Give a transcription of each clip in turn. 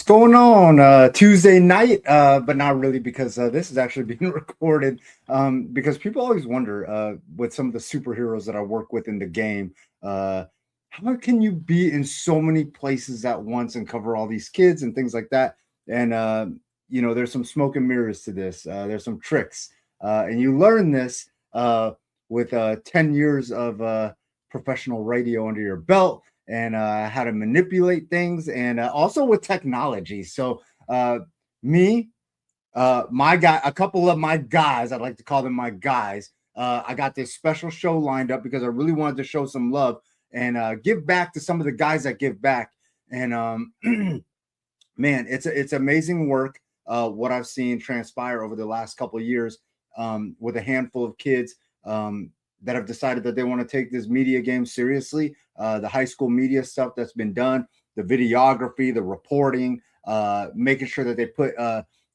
going on? Tuesday night, but not really because this is actually being recorded. Because people always wonder with some of the superheroes that I work with in the game, how can you be in so many places at once and cover all these kids and things like that? And there's some smoke and mirrors to this. There's some tricks, and you learn this with 10 years of professional radio under your belt and how to manipulate things and also with technology. So me, my guy, a couple of my guys, I'd like to call them my guys. I got this special show lined up because I really wanted to show some love and give back to some of the guys that give back. And man, it's amazing work. What I've seen transpire over the last couple of years with a handful of kids that have decided that they want to take this media game seriously. The high school media stuff that's been done, the videography, the reporting, making sure that they put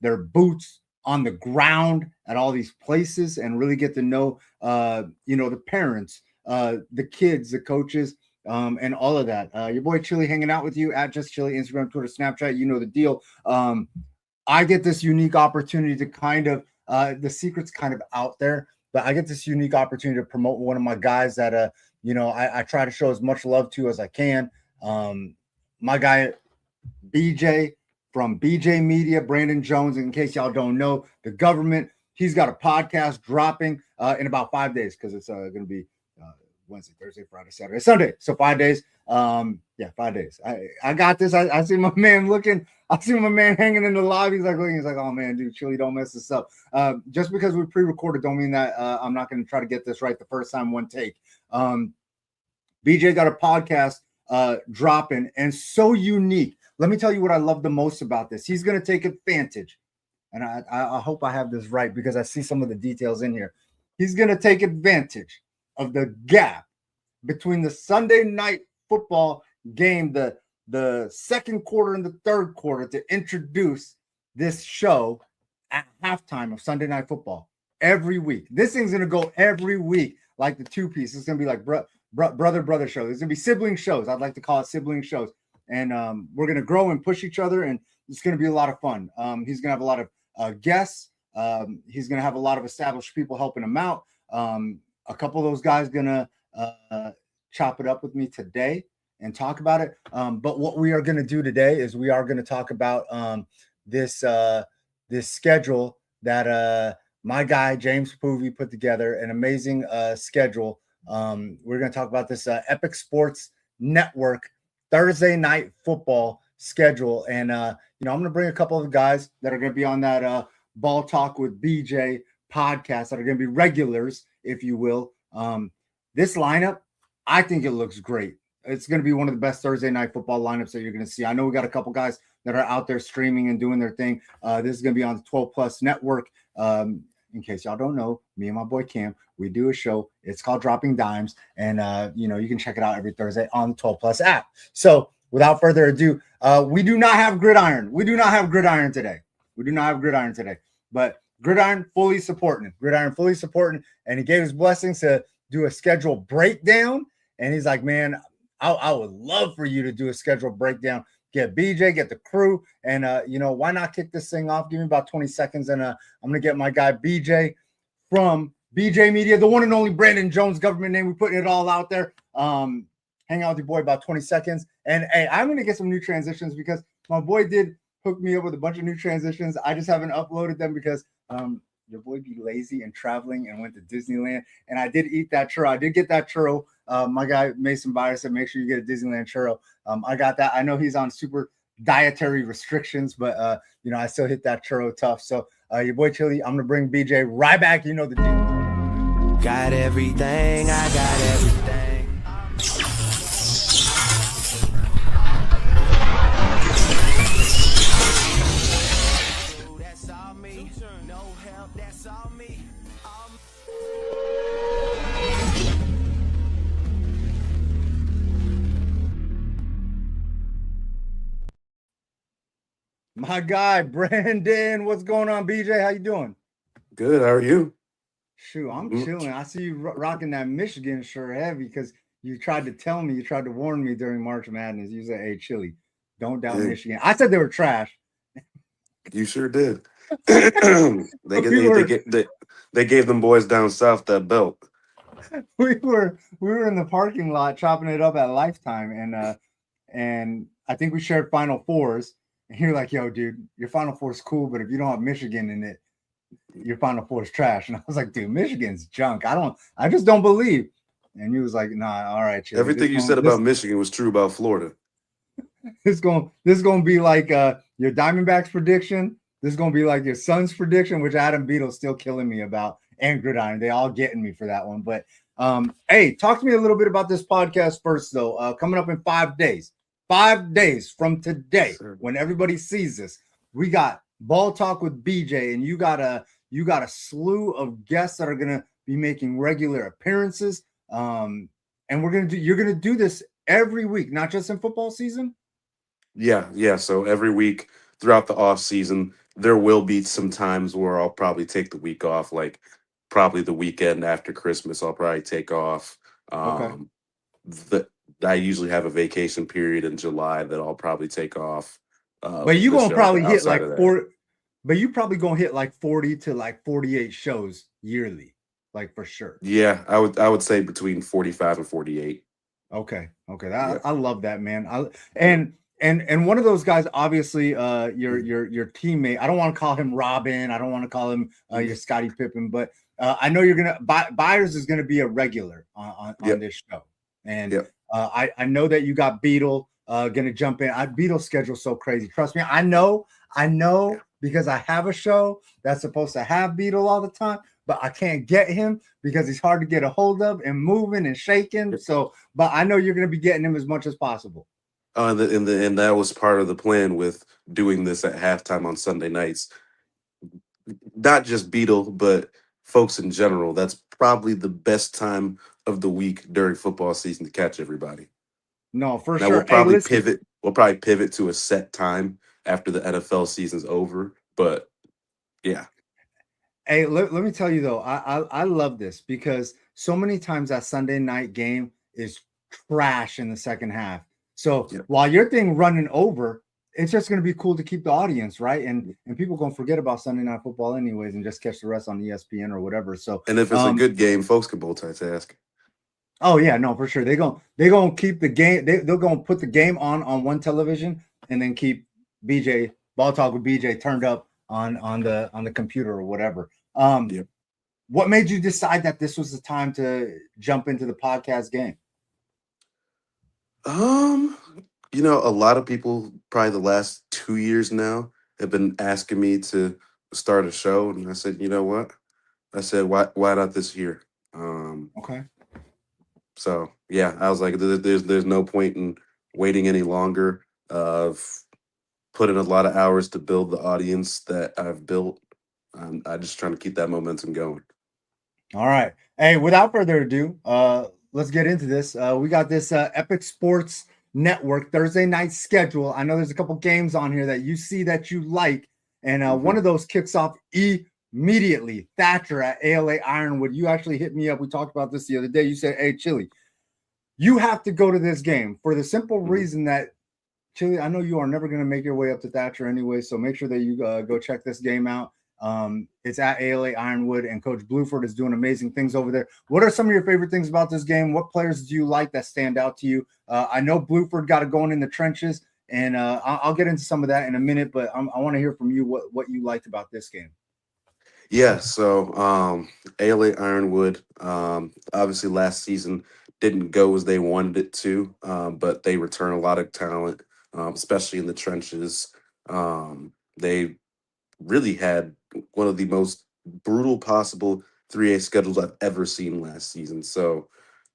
their boots on the ground at all these places and really get to know, the parents, the kids, the coaches, and all of that. Your boy Chili hanging out with you at Just Chili, Instagram, Twitter, Snapchat. You know the deal. I get this unique opportunity to kind of, the secret's kind of out there, but I get this unique opportunity to promote one of my guys that, I try to show as much love to as I can. My guy, BJ from BJ Media, Brandon Jones. In case y'all don't know, the government, he's got a podcast dropping in about 5 days because it's going to be Wednesday, Thursday, Friday, Saturday, Sunday. So 5 days. 5 days. I got this. I see my man looking. I see my man hanging in the lobby. He's like, oh man, dude, Chili, don't mess this up. Just because we pre-recorded don't mean that I'm not going to try to get this right the first time, one take. BJ got a podcast dropping and so unique. Let me tell you what I love the most about this. He's going to take advantage, and I hope I have this right because I see some of the details in here. He's going to take advantage of the gap between the Sunday night football game, the second quarter and the third quarter, to introduce this show at halftime of Sunday Night Football every week. This thing's going to go every week like the two-piece. It's going to be like brother show. There's going to be sibling shows. I'd like to call it sibling shows. And we're going to grow and push each other, and it's going to be a lot of fun. He's going to have a lot of guests. He's going to have a lot of established people helping him out. A couple of those guys going to chop it up with me today and talk about it. But what we are going to do today is we are going to talk about this schedule that my guy James Poovey put together, an amazing schedule. We're going to talk about this Epic Sports Network Thursday night football schedule. And, I'm going to bring a couple of guys that are going to be on that Ball Talk with BJ podcast that are going to be regulars, if you will. This lineup, I think it looks great. It's going to be one of the best Thursday night football lineups that you're going to see. I know we got a couple guys that are out there streaming and doing their thing. This is going to be on the 12 Plus network. In case y'all don't know, me and my boy Cam, we do a show. It's called Dropping Dimes. And, you can check it out every Thursday on the 12 Plus app. So without further ado, we do not have Gridiron. We do not have Gridiron today. But Gridiron fully supporting. And he gave his blessings to do a schedule breakdown. And he's like, man, I would love for you to do a schedule breakdown. Get BJ, get the crew, and why not kick this thing off? Give me about 20 seconds, and I'm gonna get my guy BJ from BJ Media, the one and only Brandon Jones, government name. We're putting it all out there. Hang out with your boy about 20 seconds, and hey, I'm gonna get some new transitions because my boy did hook me up with a bunch of new transitions. I just haven't uploaded them because your boy be lazy and traveling and went to Disneyland, and I did eat that churro. I did get that churro. My guy Mason Byers said make sure you get a Disneyland churro. I got that. I know he's on super dietary restrictions, but I still hit that churro tough. So your boy Chili, I'm gonna bring BJ right back. You know the deal. Got everything, I got everything. That's all me. No help, that's all me. My guy Brandon, what's going on, BJ? How you doing? Good. How are you? Shoot, I'm chilling. I see you rocking that Michigan shirt heavy because you tried to warn me during March Madness. You said, "Hey, Chili, Don't doubt Hey, Michigan. I said they were trash. you sure did. they get we they, they were get they gave them boys down south that belt. we were in the parking lot chopping it up at Lifetime, and I think we shared Final Fours. And you're like, "Yo, dude, your Final Four is cool, but if you don't have Michigan in it, your Final Four is trash." And I was like, "Dude, Michigan's junk. I just don't believe." And he was like, "Nah, all right, Chili. Everything you said about Michigan was true about Florida. This gonna be like your Diamondbacks prediction. This is gonna be like your Suns prediction, which Adam Beatle's still killing me about, and Gridiron. They all getting me for that one. But hey, talk to me a little bit about this podcast first, though. Coming up in 5 days. 5 days from today, when everybody sees this, we got Ball Talk with BJ, and you got a slew of guests that are gonna be making regular appearances. And you're gonna do this every week, not just in football season. Yeah. So every week throughout the off season, there will be some times where I'll probably take the week off, like probably the weekend after Christmas. I'll probably take off. Okay. The I usually have a vacation period in July that I'll probably take off. But you gonna probably hit outside like of that. 4. But you probably gonna hit like 40 to like 48 shows yearly, like for sure. Yeah, I would say between 45 and 48. Okay. Yeah. I love that, man. And one of those guys, obviously, your teammate. I don't want to call him Robin. I don't want to call him your Scottie Pippen, but I know you're gonna Byers is gonna be a regular on this show, and I know that you got Beetle gonna jump in. Beetle's schedule's so crazy. Trust me, I know because I have a show that's supposed to have Beetle all the time, but I can't get him because he's hard to get a hold of and moving and shaking. So, but I know you're gonna be getting him as much as possible. And that was part of the plan with doing this at halftime on Sunday nights. Not just Beetle, but folks in general. That's probably the best time of the week during football season to catch everybody. No, for Now sure. we'll probably pivot. We'll probably pivot to a set time after the NFL season's over. But yeah. Hey, let me tell you though, I love this because so many times that Sunday night game is trash in the second half. So while your thing running over, it's just going to be cool to keep the audience, right? And people going to forget about Sunday Night Football anyways and just catch the rest on ESPN or whatever. So and if it's a good game, folks can multitask. Oh yeah, no, for sure. They're gonna keep the game. They're gonna put the game on one television and then keep BJ Ball Talk with BJ turned up on the computer or whatever. What made you decide that this was the time to jump into the podcast game? A lot of people probably the last 2 years now have been asking me to start a show, and I said, you know what? I said, why not this year? Okay. So yeah, I was like, there's no point in waiting any longer. I've put in a lot of hours to build the audience that I've built. I'm just trying to keep that momentum going. All right. Hey, without further ado, let's get into this. We got this Epic Sports Network Thursday night schedule. I know there's a couple games on here that you see that you like, and one of those kicks off immediately. Thatcher at ALA Ironwood. You actually hit me up. We talked about this the other day. You said, "Hey, Chili, you have to go to this game for the simple reason that Chili, I know you are never going to make your way up to Thatcher anyway, so make sure that you go check this game out. It's at ALA Ironwood, and Coach Bluford is doing amazing things over there. What are some of your favorite things about this game? What players do you like that stand out to you? I know Bluford got it going in the trenches, and I'll get into some of that in a minute, but I want to hear from you what you liked about this game. Yeah, so ALA Ironwood, obviously last season didn't go as they wanted it to, but they return a lot of talent, especially in the trenches. They really had one of the most brutal possible 3A schedules I've ever seen last season. So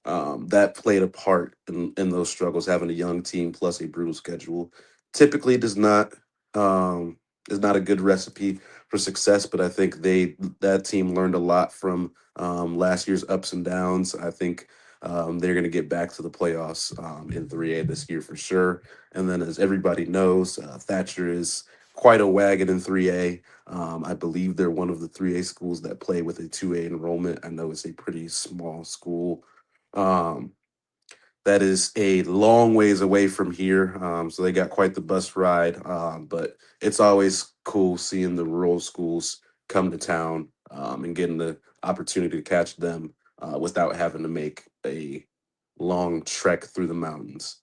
that played a part in those struggles, having a young team plus a brutal schedule. Typically is not a good recipe for success, but I think that team learned a lot from last year's ups and downs. I think they're going to get back to the playoffs in 3A this year for sure. And then, as everybody knows, Thatcher is quite a wagon in 3A. I believe they're one of the 3A schools that play with a 2A enrollment. I know it's a pretty small school. that is a long ways away from here. So they got quite the bus ride. But it's always cool seeing the rural schools come to town and getting the opportunity to catch them without having to make a long trek through the mountains.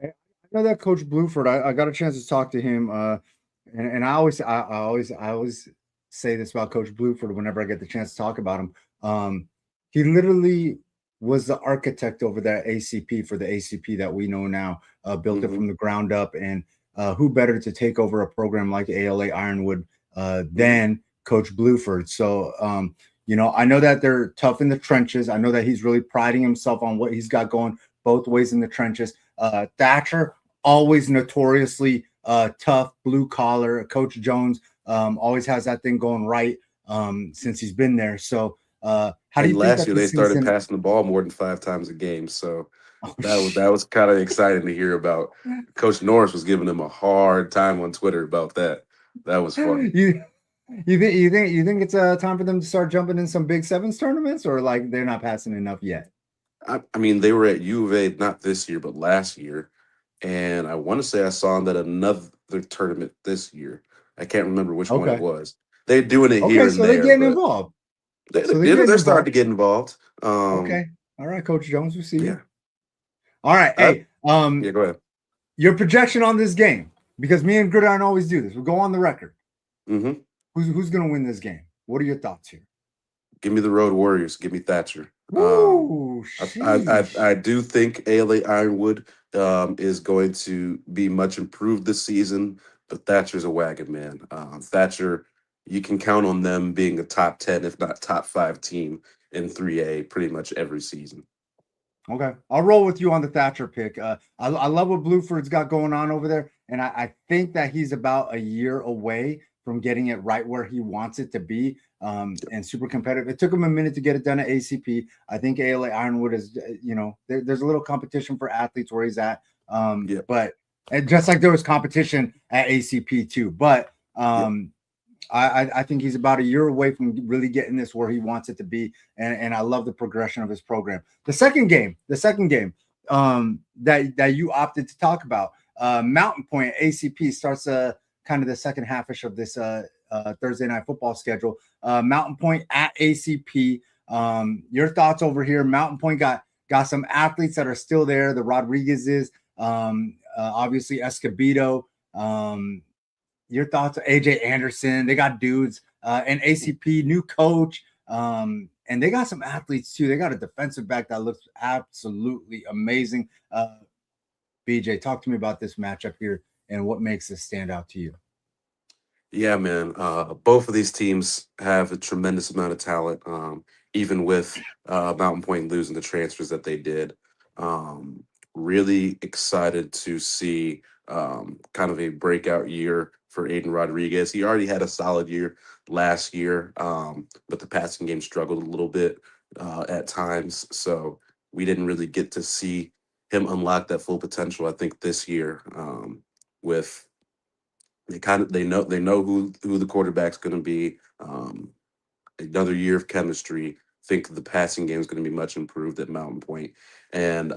I know that Coach Bluford. I got a chance to talk to him, and I always say this about Coach Bluford whenever I get the chance to talk about him. He literally was the architect over that ACP for the ACP that we know now. Built it Hmm. from the ground up, and who better to take over a program like ALA Ironwood Hmm. than Coach Bluford? So, I know that they're tough in the trenches. I know that he's really priding himself on what he's got going both ways in the trenches. Thatcher, always notoriously tough, blue collar. Coach Jones always has that thing going right since he's been there. So, how do And you think last that year they this started season? passing the ball more than 5 times a game. So Oh, that was kind of exciting to hear about. Coach Norris was giving him a hard time on Twitter about that. That was funny. you you think it's time for them to start jumping in some Big Sevens tournaments, or like they're not passing enough yet? I mean, they were at U of A not this year, but last year, and I want to say I saw them at another tournament this year. I can't remember which one it Okay, was. They're doing it here okay, and so they're there, getting but involved. they, So they're they- getting they're starting involved. to get involved. Okay, all right, Coach Jones, we see you. Yeah. All right, Uh, hey, yeah, go ahead. your projection on this game, because me and Gridiron always do this. We go on the record. Hmm. Who's going to win this game? What are your thoughts here? Give me the Road Warriors. Give me Thatcher. Woo, I sheesh. do think ALA Ironwood is going to be much improved this season, but Thatcher's a wagon man. Thatcher, you can count on them being a top 10, if not top 5 team in 3A pretty much every season. Okay, I'll roll with you on the Thatcher pick. I love what Bluford's got going on over there, and I think that he's about a year away from getting it right where he wants it to be, and super competitive. It took him a minute to get it done at ACP. I think ALA Ironwood is, there's a little competition for athletes where he's at, Yep. but and just like there was competition at ACP too, but Yep. I think he's about a year away from really getting this where he wants it to be, and I love the progression of his program. The second game that you opted to talk about, Mountain Point ACP starts kind of the second halfish of this Thursday night football schedule. Mountain Point at ACP. Your thoughts over here? Mountain Point got some athletes that are still there. The Rodriguez's, obviously Escobedo. Your thoughts, AJ Anderson? They got dudes, and ACP new coach, and they got some athletes too. They got a defensive back that looks absolutely amazing. BJ, talk to me about this matchup here and what makes this stand out to you. Yeah, man. Both of these teams have a tremendous amount of talent, even with Mountain Point losing the transfers that they did. Um, Really excited to see kind of a breakout year for Aiden Rodriguez. He already had a solid year last year, but the passing game struggled a little bit at times. So we didn't really get to see him unlock that full potential. I think this year, with they know who the quarterback's going to be. Another year of chemistry. Think the passing game is going to be much improved at Mountain Point, and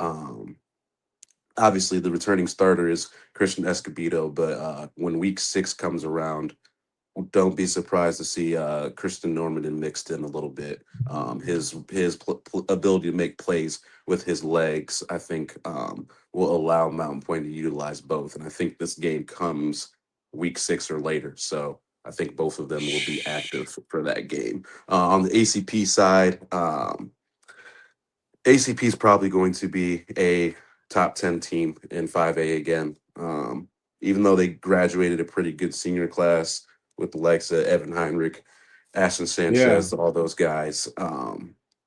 obviously the returning starter is Christian Escobedo. But when Week 6 comes around, don't be surprised to see Kristen Norman mixed in a little bit. His ability to make plays with his legs, I think, will allow Mountain Point to utilize both. And I think this game comes Week 6 or later, so I think both of them will be active for that game. On the ACP side, ACP is probably going to be a top 10 team in 5A again. Even though they graduated a pretty good senior class with the likes of Evan Heinrich, Ashton Yeah. Sanchez, all those guys.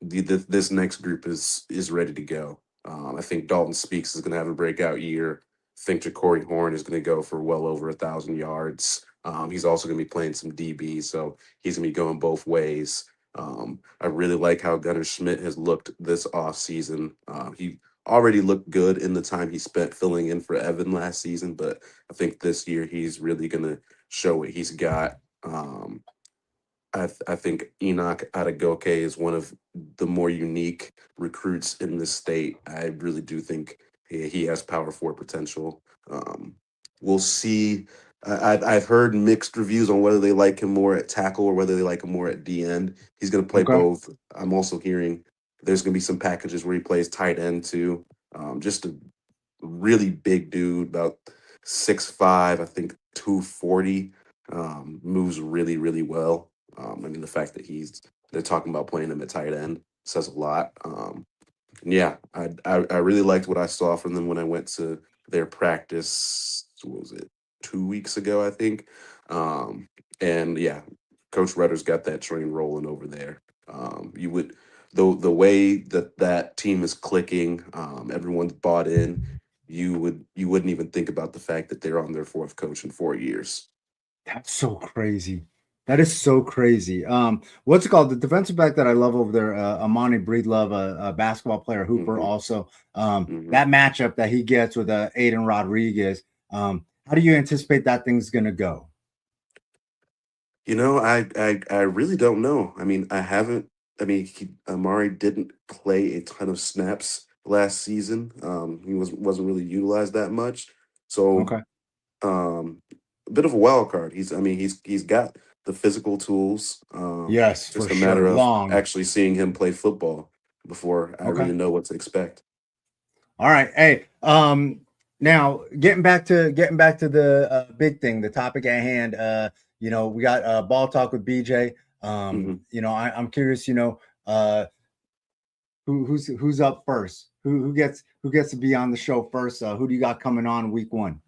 This next group is ready to go. I think Dalton Speaks is going to have a breakout year. I think Ja'Cory Horn is going to go for well over 1,000 yards. He's also going to be playing some DB, so he's going to be going both ways. I really like how Gunnar Schmidt has looked this offseason. He already looked good in the time he spent filling in for Evan last season, but I think this year he's really going to show what he's got. I think Enoch Adegoke is one of the more unique recruits in this state. I really do think he has power forward potential. Um, we'll see. I've heard mixed reviews on whether they like him more at tackle or whether they like him more at D end. He's going to play Okay. both. I'm also hearing there's going to be some packages where he plays tight end too. Just a really big dude, about 6'5", I think 240. Moves really, really well. I mean, the fact that they're talking about playing him at tight end says a lot. Yeah, I really liked what I saw from them when I went to their practice. What was it, 2 weeks ago, I think. And yeah, Coach Rutter's got that train rolling over there. You would the way that team is clicking, everyone's bought in. You wouldn't even think about the fact that they're on their fourth coach in 4 years. That's so crazy. That is so crazy. What's it called? The defensive back that I love over there, Amani Breedlove, a basketball player, Hooper. hmm Also, hmm that matchup that he gets with Aiden Rodriguez. How do you anticipate that thing's gonna go? I really don't know. I mean, I haven't. I mean, Amari didn't play a ton of snaps last season. He wasn't really utilized that much. So, Okay. um, a bit of a wild card. I mean, he's got the physical tools. Yes, for Just a matter sure. of Long. actually seeing him play football before I Okay. really know what to expect. All right. Hey, now getting back to the big thing, the topic at hand. We got ball talk with BJ. hmm I'm curious. Who's up first? Who gets to be on the show first? Who do you got coming on week one?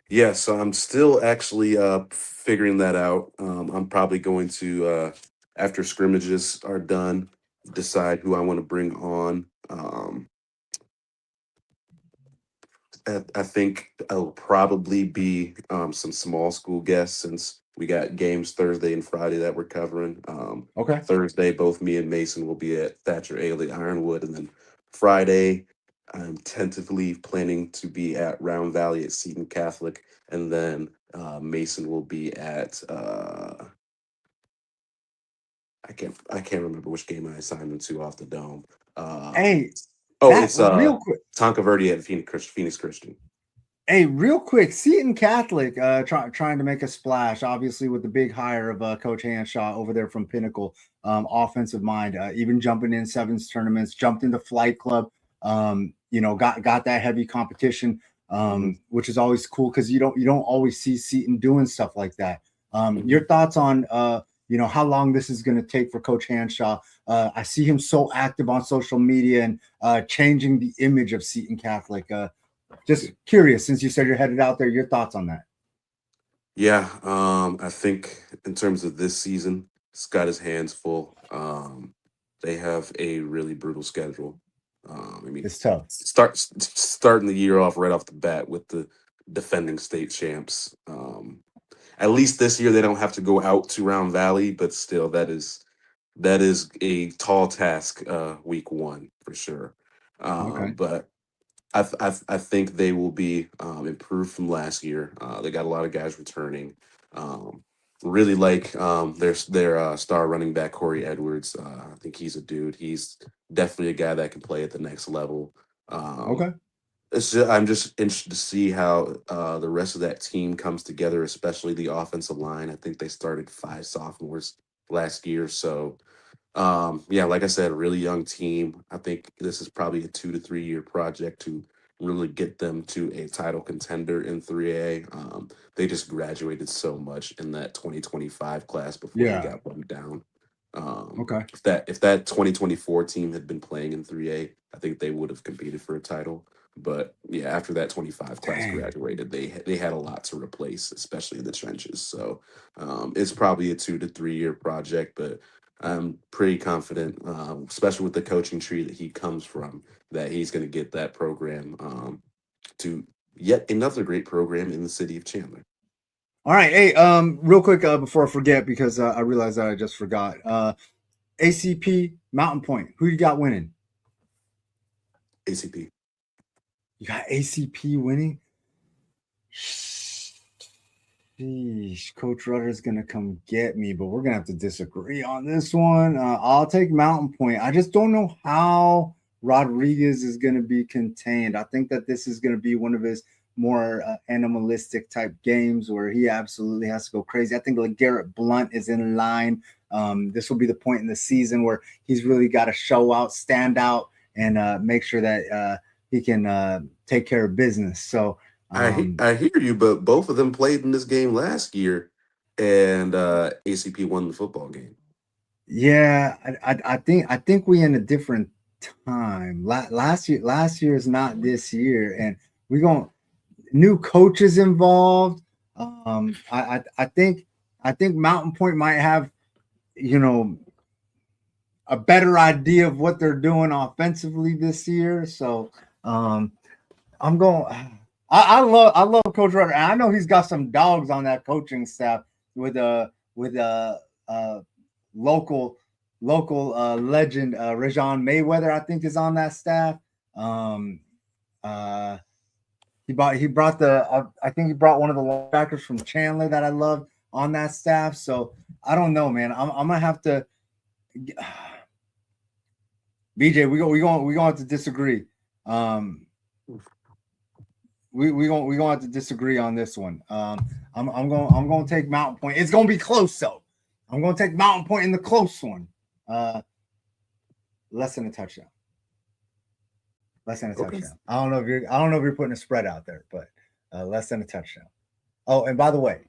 Yeah, so I'm still actually figuring that out. I'm probably going to after scrimmages are done, decide who I want to bring on. I think I'll probably be some small school guests since we got games Thursday and Friday that we're covering. Okay. Thursday, both me and Mason will be at Thatcher Ailey Ironwood, and then Friday, I'm tentatively planning to be at Round Valley at Seton Catholic, and then Mason will be at I can't remember which game I assigned him to off the dome. Uh, Hey, oh, that it's real quick. Tonka Verde at Phoenix Christian. Hey, real quick, Seton Catholic trying to make a splash, obviously with the big hire of Coach Hanshaw over there from Pinnacle, offensive mind, even jumping in sevens tournaments, jumped into Flight Club, got that heavy competition, hmm which is always cool because you don't always see Seton doing stuff like that. hmm Your thoughts on how long this is going to take for Coach Hanshaw? I see him so active on social media and changing the image of Seton Catholic. Just curious, since you said you're headed out there, your thoughts on that? Yeah, I think in terms of this season, he's got his hands full. They have a really brutal schedule. I mean, It's tough. starting the year off right off the bat with the defending state champs. At least this year they don't have to go out to Round Valley, but still, that is a tall task. Week one for sure. Okay. But I think they will be improved from last year. They got a lot of guys returning. Um, really like their star running back Corey Edwards. I think he's a dude. He's definitely a guy that can play at the next level. Um, Okay. I'm just interested to see how the rest of that team comes together, especially the offensive line. I think they started 5 sophomores last year, so yeah, like I said, a really young team. I think this is probably a 2 to 3 year project to really get them to a title contender in 3A. They just graduated so much in that 2025 class before they Yeah. got bumped down. Okay. If that 2024 team had been playing in 3A, I think they would have competed for a title. But yeah, after that 25 class Dang. graduated, they had a lot to replace, especially in the trenches. So it's probably a 2 to 3 year project, but I'm pretty confident, especially with the coaching tree that he comes from, that he's going to get that program to yet another great program in the city of Chandler. All right. Hey, real quick before I forget, because I realized that I just forgot. ACP Mountain Point. Who you got winning? ACP. You got ACP winning. Sheesh, Coach Rudder's gonna come get me, but we're gonna have to disagree on this one. I'll take Mountain Point. I just don't know how Rodriguez is gonna be contained. I think that this is gonna be one of his more animalistic type games where he absolutely has to go crazy. I think like Garrett Blunt is in line. This will be the point in the season where he's really got to show out, stand out, and make sure that he can take care of business. So. I hear you, but both of them played in this game last year, and ACP won the football game. Yeah, I think we in a different time. Last year is not this year, and we going new coaches involved. I think Mountain Point might have, a better idea of what they're doing offensively this year. So I'm going. I love Coach Rudder. And I know he's got some dogs on that coaching staff with a local legend Rajon Mayweather. I think is on that staff. He brought I think he brought one of the linebackers from Chandler that I love on that staff. So I don't know, man. I'm gonna have to. BJ, we gonna have to disagree. We gonna have to disagree on this one. I'm gonna take Mountain Point. It's gonna be close though. I'm gonna take Mountain Point in the close one. Less than a touchdown. Less than a touchdown. I don't know if you're putting a spread out there, but less than a touchdown. Oh, and by the way,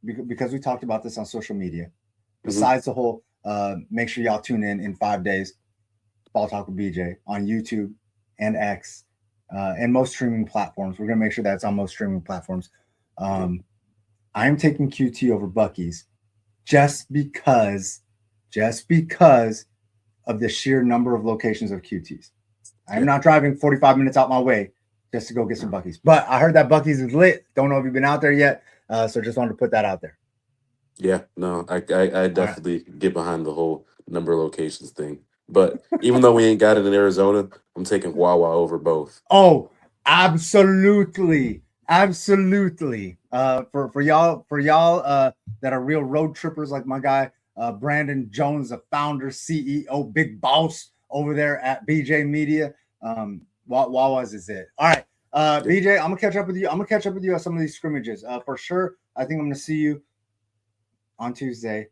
because we talked about this on social media, besides the whole make sure y'all tune in 5 days, Ball Talk with BJ on YouTube and X. And most streaming platforms. We're going to make sure that's on most streaming platforms. I am taking QT over Buc-ee's just because of the sheer number of locations of QTs. I'm not driving 45 minutes out my way just to go get some Buc-ee's. But I heard that Buc-ee's is lit. Don't know if you've been out there yet. So just wanted to put that out there. Yeah, no, I definitely get behind the whole number of locations thing. But even though we ain't got it in Arizona, I'm taking Wawa over both. Oh, absolutely. For y'all that are real road trippers like my guy Brandon Jones, the founder, CEO, big boss over there at BJ Media. Wawa's is it. All right. BJ, I'm gonna catch up with you. On some of these scrimmages. For sure. I think I'm gonna see you on Tuesday.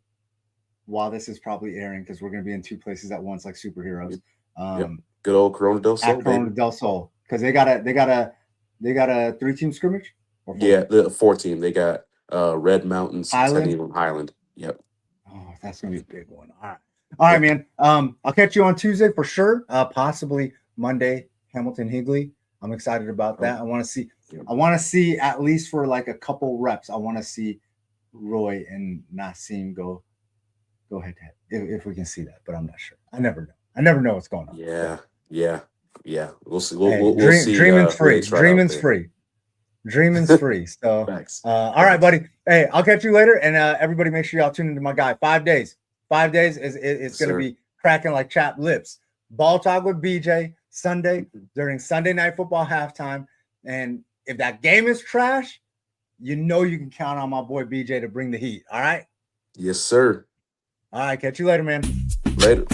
While this is probably airing, because we're going to be in two places at once, like superheroes. Good old Corona del Sol. At Corona del Sol, because they got a 3-team scrimmage. Yeah, the 4-team. They got Red Mountains, Highland. Yep. Oh, that's going to be a big one. All right, man. I'll catch you on Tuesday for sure. Possibly Monday, Hamilton Higley. I'm excited about that. I want to see at least for like a couple reps. I want to see Roy and Nassim go head to head if we can see that, but I'm not sure. I never know what's going on. Yeah. We'll see. We'll see. Dreaming's free. Dreaming's free. So, all right, buddy. Hey, I'll catch you later, and everybody, make sure y'all tune into my guy. 5 days. 5 days is going to be cracking like chapped lips. Ball Talk with BJ Sunday during Sunday Night Football halftime, and if that game is trash, you can count on my boy BJ to bring the heat. All right. Yes, sir. All right, catch you later, man. Later.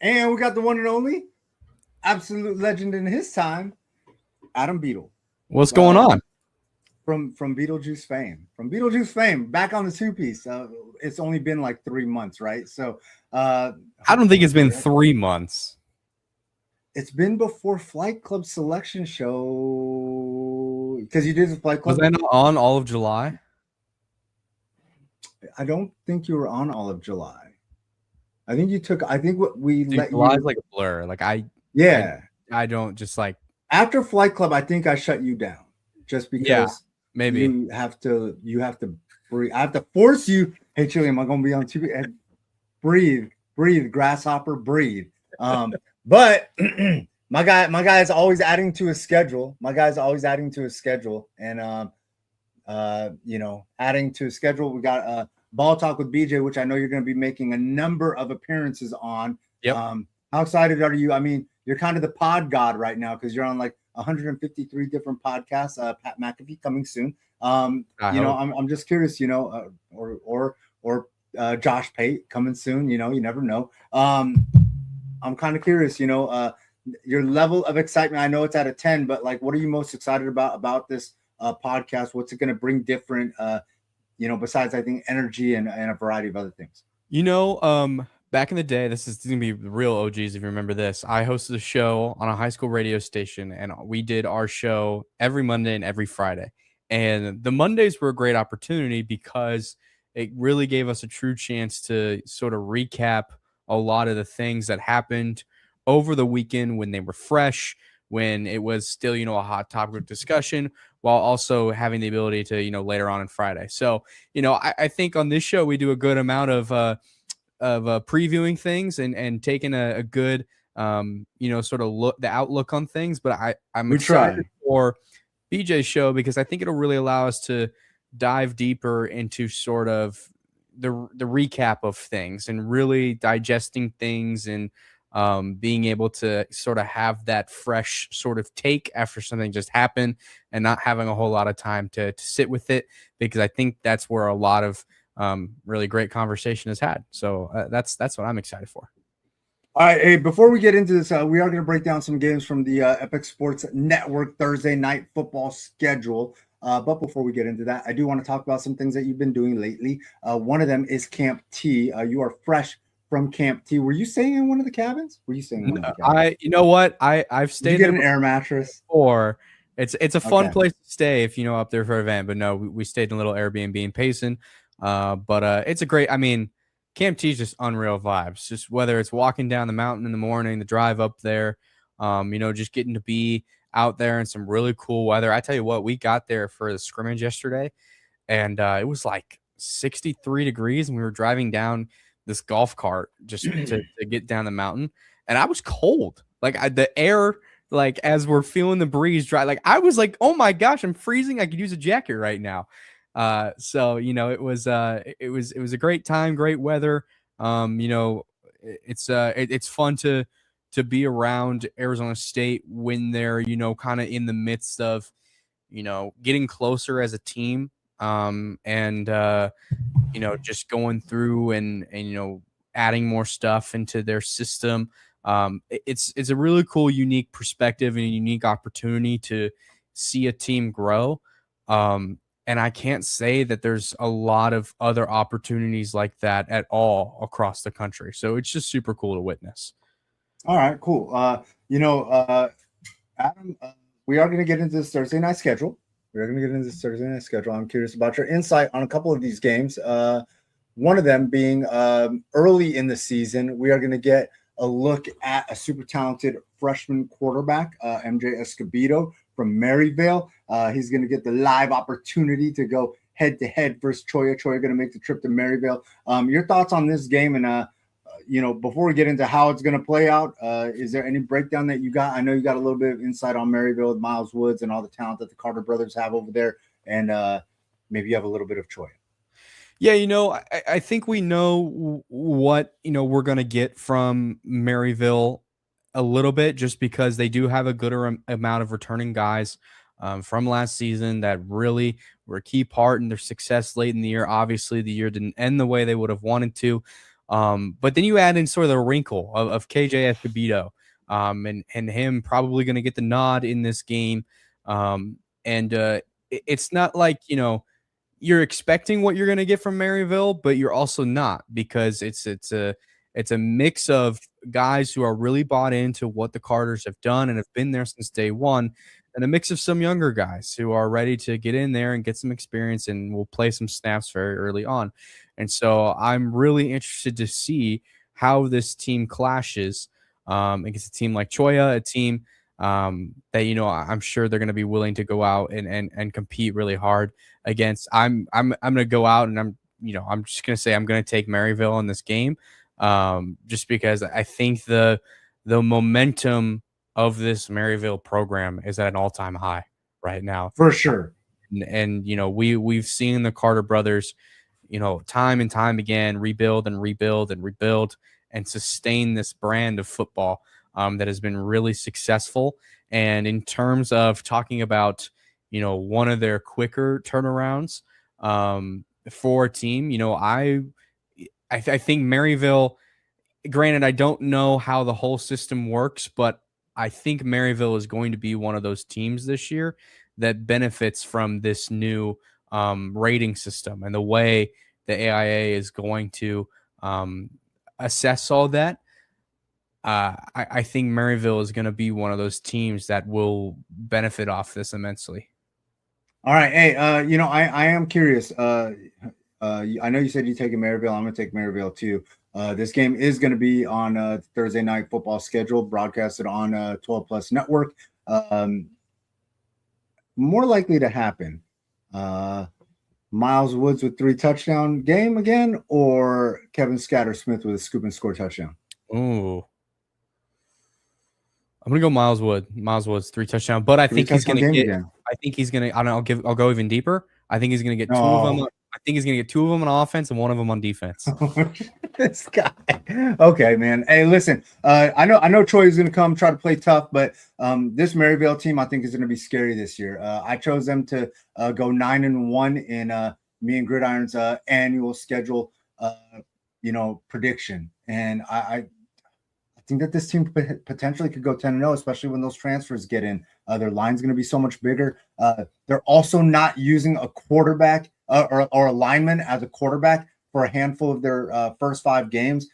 And we got the one and only absolute legend in his time, Adam Beetle. What's going on? From Beetlejuice fame. From Beetlejuice fame, back on the two-piece. It's only been like 3 months, right? So I don't think it's been 3 months. It's been before Flight Club selection show, because you did the Flight Club. Was I not on all of July? I don't think you were on all of July. I think what we Dude, let July's you like a blur. Like I don't just like after Flight Club. I think I shut you down just because maybe you have to breathe. I have to force you. Hey, Chili, am I going to be on TV? Breathe, grasshopper, breathe. But my guy is always adding to his schedule. And adding to his schedule. We got Ball Talk with BJ, which I know you're going to be making a number of appearances on. Yep. How excited are you? I mean, you're kind of the pod god right now because you're on like 153 different podcasts. Pat McAfee coming soon. I'm just curious, or Josh Pate coming soon. You never know. I'm kind of curious, your level of excitement. I know it's out of 10, but like, what are you most excited about this podcast? What's it going to bring different, besides, I think, energy and a variety of other things? Back in the day, this is going to be the real OGs if you remember this. I hosted a show on a high school radio station, and we did our show every Monday and every Friday. And the Mondays were a great opportunity because it really gave us a true chance to sort of recap a lot of the things that happened over the weekend when they were fresh, when it was still, a hot topic of discussion, while also having the ability to, later on Friday. So, I think on this show, we do a good amount of previewing things and taking a good, sort of look, the outlook on things. But I'm excited for BJ's show because I think it'll really allow us to dive deeper into sort of the recap of things and really digesting things and being able to sort of have that fresh sort of take after something just happened and not having a whole lot of time to sit with it, because I think that's where a lot of really great conversation is had. So that's what I'm excited for. All right. Hey, before we get into this, we are going to break down some games from the Epic Sports Network Thursday night football schedule. But before we get into that, I do want to talk about some things that you've been doing lately. One of them is Camp T. You are fresh from Camp T. Were you staying in one of the cabins? You know what? I've stayed. Did you get an air mattress? Or it's a fun place to stay if up there for an event. But no, we stayed in a little Airbnb in Payson. But it's a great. I mean, Camp T is just unreal vibes. Just whether it's walking down the mountain in the morning, the drive up there, just getting to be out there in some really cool weather. I tell you what, we got there for the scrimmage yesterday, and it was like 63 degrees, and we were driving down this golf cart just to get down the mountain, and I was cold. Like the air, like as we're feeling the breeze dry, like I was like, oh my gosh, I'm freezing. I could use a jacket right now. So it was a great time, great weather. It's fun to be around Arizona State when they're, kind of in the midst of, getting closer as a team. Just going through and adding more stuff into their system. It's a really cool, unique perspective and a unique opportunity to see a team grow. And I can't say that there's a lot of other opportunities like that at all across the country. So it's just super cool to witness. All right, cool. Adam, we are going to get into this Thursday night schedule. I'm curious about your insight on a couple of these games. One of them being early in the season, we are going to get a look at a super talented freshman quarterback, MJ Escobedo from Maryvale. He's going to get the live opportunity to go head-to-head versus Choya. Choya going to make the trip to Maryvale. Your thoughts on this game and before we get into how it's going to play out, is there any breakdown that you got? I know you got a little bit of insight on Maryvale with Miles Woods and all the talent that the Carter brothers have over there, and maybe you have a little bit of Choya. Yeah, I think we know what, we're going to get from Maryville a little bit, just because they do have a good amount of returning guys from last season that really were a key part in their success late in the year. Obviously, the year didn't end the way they would have wanted to. But then you add in sort of the wrinkle of KJ Escobedo, and him probably going to get the nod in this game. It's not like, you're expecting what you're going to get from Maryville, but you're also not, because it's a mix of guys who are really bought into what the Carters have done and have been there since day one, and a mix of some younger guys who are ready to get in there and get some experience and will play some snaps very early on. And so I'm really interested to see how this team clashes against a team like Choya, a team that, I'm sure they're going to be willing to go out and compete really hard against. I'm going to go out and I'm just going to say I'm going to take Maryville in this game, just because I think the the momentum of this Maryville program is at an all-time high right now. For sure. And you know, we've seen the Carter brothers, you know, time and time again rebuild and rebuild and rebuild and sustain this brand of football that has been really successful. And in terms of talking about, you know, one of their quicker turnarounds for a team, you know, I think Maryville. Granted, I don't know how the whole system works, but I think Maryville is going to be one of those teams this year that benefits from this new rating system and the way the AIA is going to assess all that. I think Maryville is going to be one of those teams that will benefit off this immensely. All right. Hey, you know, I am curious. I know you said you taking Maryville. I'm going to take Maryville too. This game is going to be on Thursday night football schedule, broadcasted on 12 Plus Network. More likely to happen. Miles Woods with 3 touchdown game again, or Kevin Scattersmith with a scoop and score touchdown? Ooh. I'm gonna go Miles Woods. Miles Woods 3 touchdown, but I think he's gonna get. Again. I think he's gonna. I'll go even deeper. I think he's gonna get 2 of them. I think he's gonna get 2 of them on offense and 1 of them on defense. This guy. Okay, man. Hey, listen. I know Troy is gonna come try to play tough, but this Maryville team I think is gonna be scary this year. I chose them to go 9-1 in me and Gridiron's annual schedule. You know, prediction, and I think that this team potentially could go 10-0, especially when those transfers get in. Their line's going to be so much bigger. They're also not using a quarterback or a lineman as a quarterback for a handful of their first 5 games.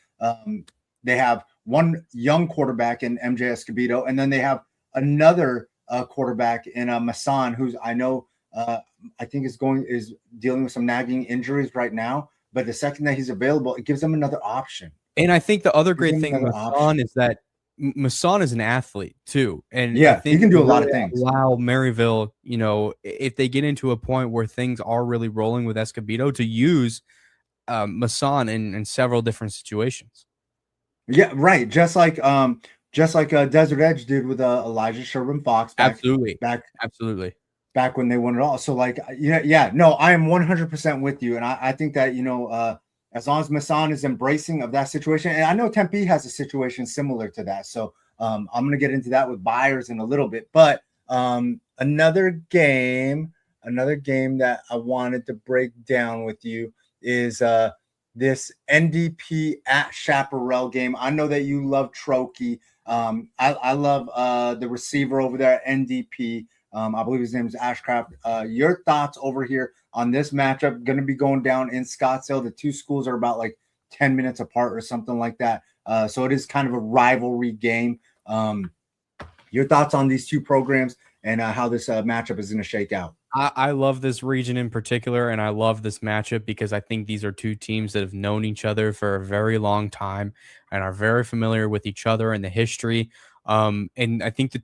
They have one young quarterback in MJ Escobedo, and then they have another quarterback in Masson, who's I know I think is dealing with some nagging injuries right now. But the second that he's available, it gives them another option. And I think the other great thing with Masson is that Masson is an athlete too. And yeah, I think he can do a lot of things. Allow Maryville, you know, if they get into a point where things are really rolling with Escobedo, to use Masson in several different situations. Yeah, right. Just like Desert Edge did with Elijah Sherman Fox. Absolutely. Back when they won it all. So like, no, I am 100% with you. And I think that, you know, as long as Masson is embracing of that situation, and I know Tempe has a situation similar to that. So I'm going to get into that with Byers in a little bit, but another game that I wanted to break down with you is this NDP at Chaparral game. I know that you love Trokey. I love the receiver over there at NDP. I believe his name is Ashcraft. Your thoughts over here on this matchup? Going to be going down in Scottsdale. The 2 schools are about like 10 minutes apart or something like that. So it is kind of a rivalry game. Your thoughts on these 2 programs and how this matchup is going to shake out? I love this region in particular, and I love this matchup because I think these are 2 teams that have known each other for a very long time and are very familiar with each other and the history. And I think the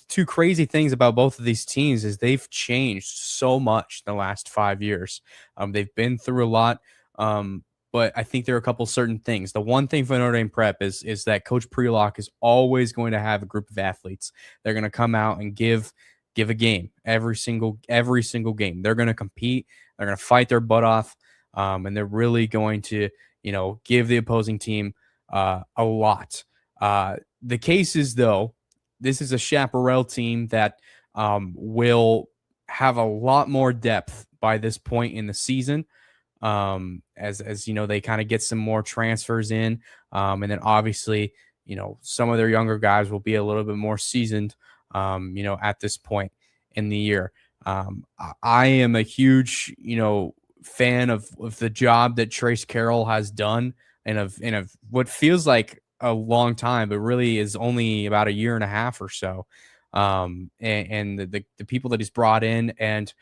2 crazy things about both of these teams is they've changed so much in the last 5 years. They've been through a lot, but I think there are a couple certain things. The one thing for Notre Dame Prep is that Coach Prelock is always going to have a group of athletes. They're going to come out and give a game every single game. They're going to compete. They're going to fight their butt off, and they're really going to, you know, give the opposing team a lot. The case is, though, this is a Chaparral team that will have a lot more depth by this point in the season. As you know, they kind of get some more transfers in. And then obviously, you know, some of their younger guys will be a little bit more seasoned, you know, at this point in the year. I am a huge, you know, fan of the job that Trace Carroll has done and of what feels like a long time, but really is only about a year and a half or so. And the people that he's brought in, and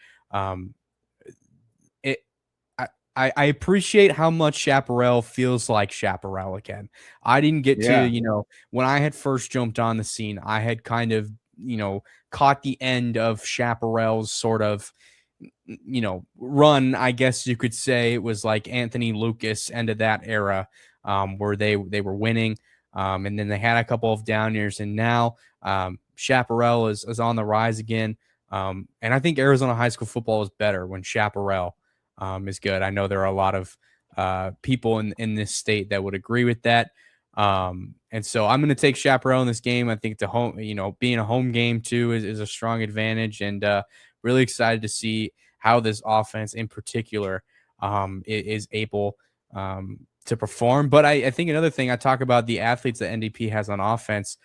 I appreciate how much Chaparral feels like Chaparral again. I didn't get to, you know, when I had first jumped on the scene, I had kind of, you know, caught the end of Chaparral's sort of, you know, run. I guess you could say it was like Anthony Lucas, end of that era, where they were winning. And then they had a couple of down years, and now Chaparral is on the rise again. And I think Arizona high school football is better when Chaparral is good. I know there are a lot of people in this state that would agree with that. And so I'm going to take Chaparral in this game. I think the home, being a home game too is a strong advantage, and really excited to see how this offense in particular is able to perform. But I think another thing I talk about the athletes that NDP has on offense.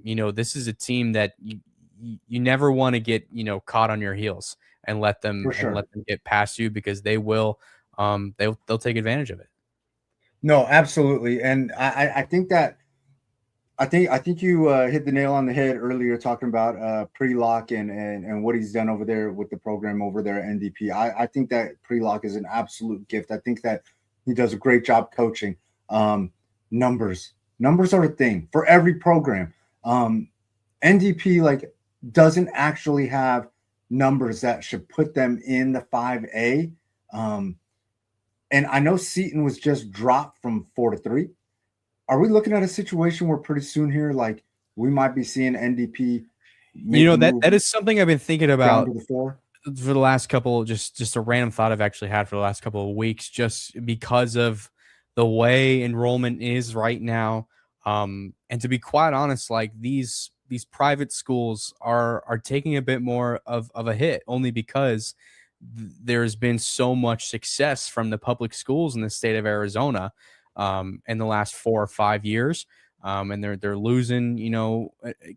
This is a team that you never want to get caught on your heels and let them get past you, because they will they'll take advantage of it. No, absolutely. And I think you hit the nail on the head earlier talking about Prelock and what he's done over there with the program over there at NDP. I think that Prelock is an absolute gift. I think that he does a great job coaching. Numbers are a thing for every program. NDP doesn't actually have numbers that should put them in the 5A. And I know Seton was just dropped from 4-3. Are we looking at a situation where pretty soon here, we might be seeing NDP? That is something I've been thinking about for the last couple, just a random thought I've actually had for the last couple of weeks, just because of the way enrollment is right now. And to be quite honest, these private schools are taking a bit more of a hit, only because there's been so much success from the public schools in the state of Arizona in the last 4 or 5 years. And they're losing,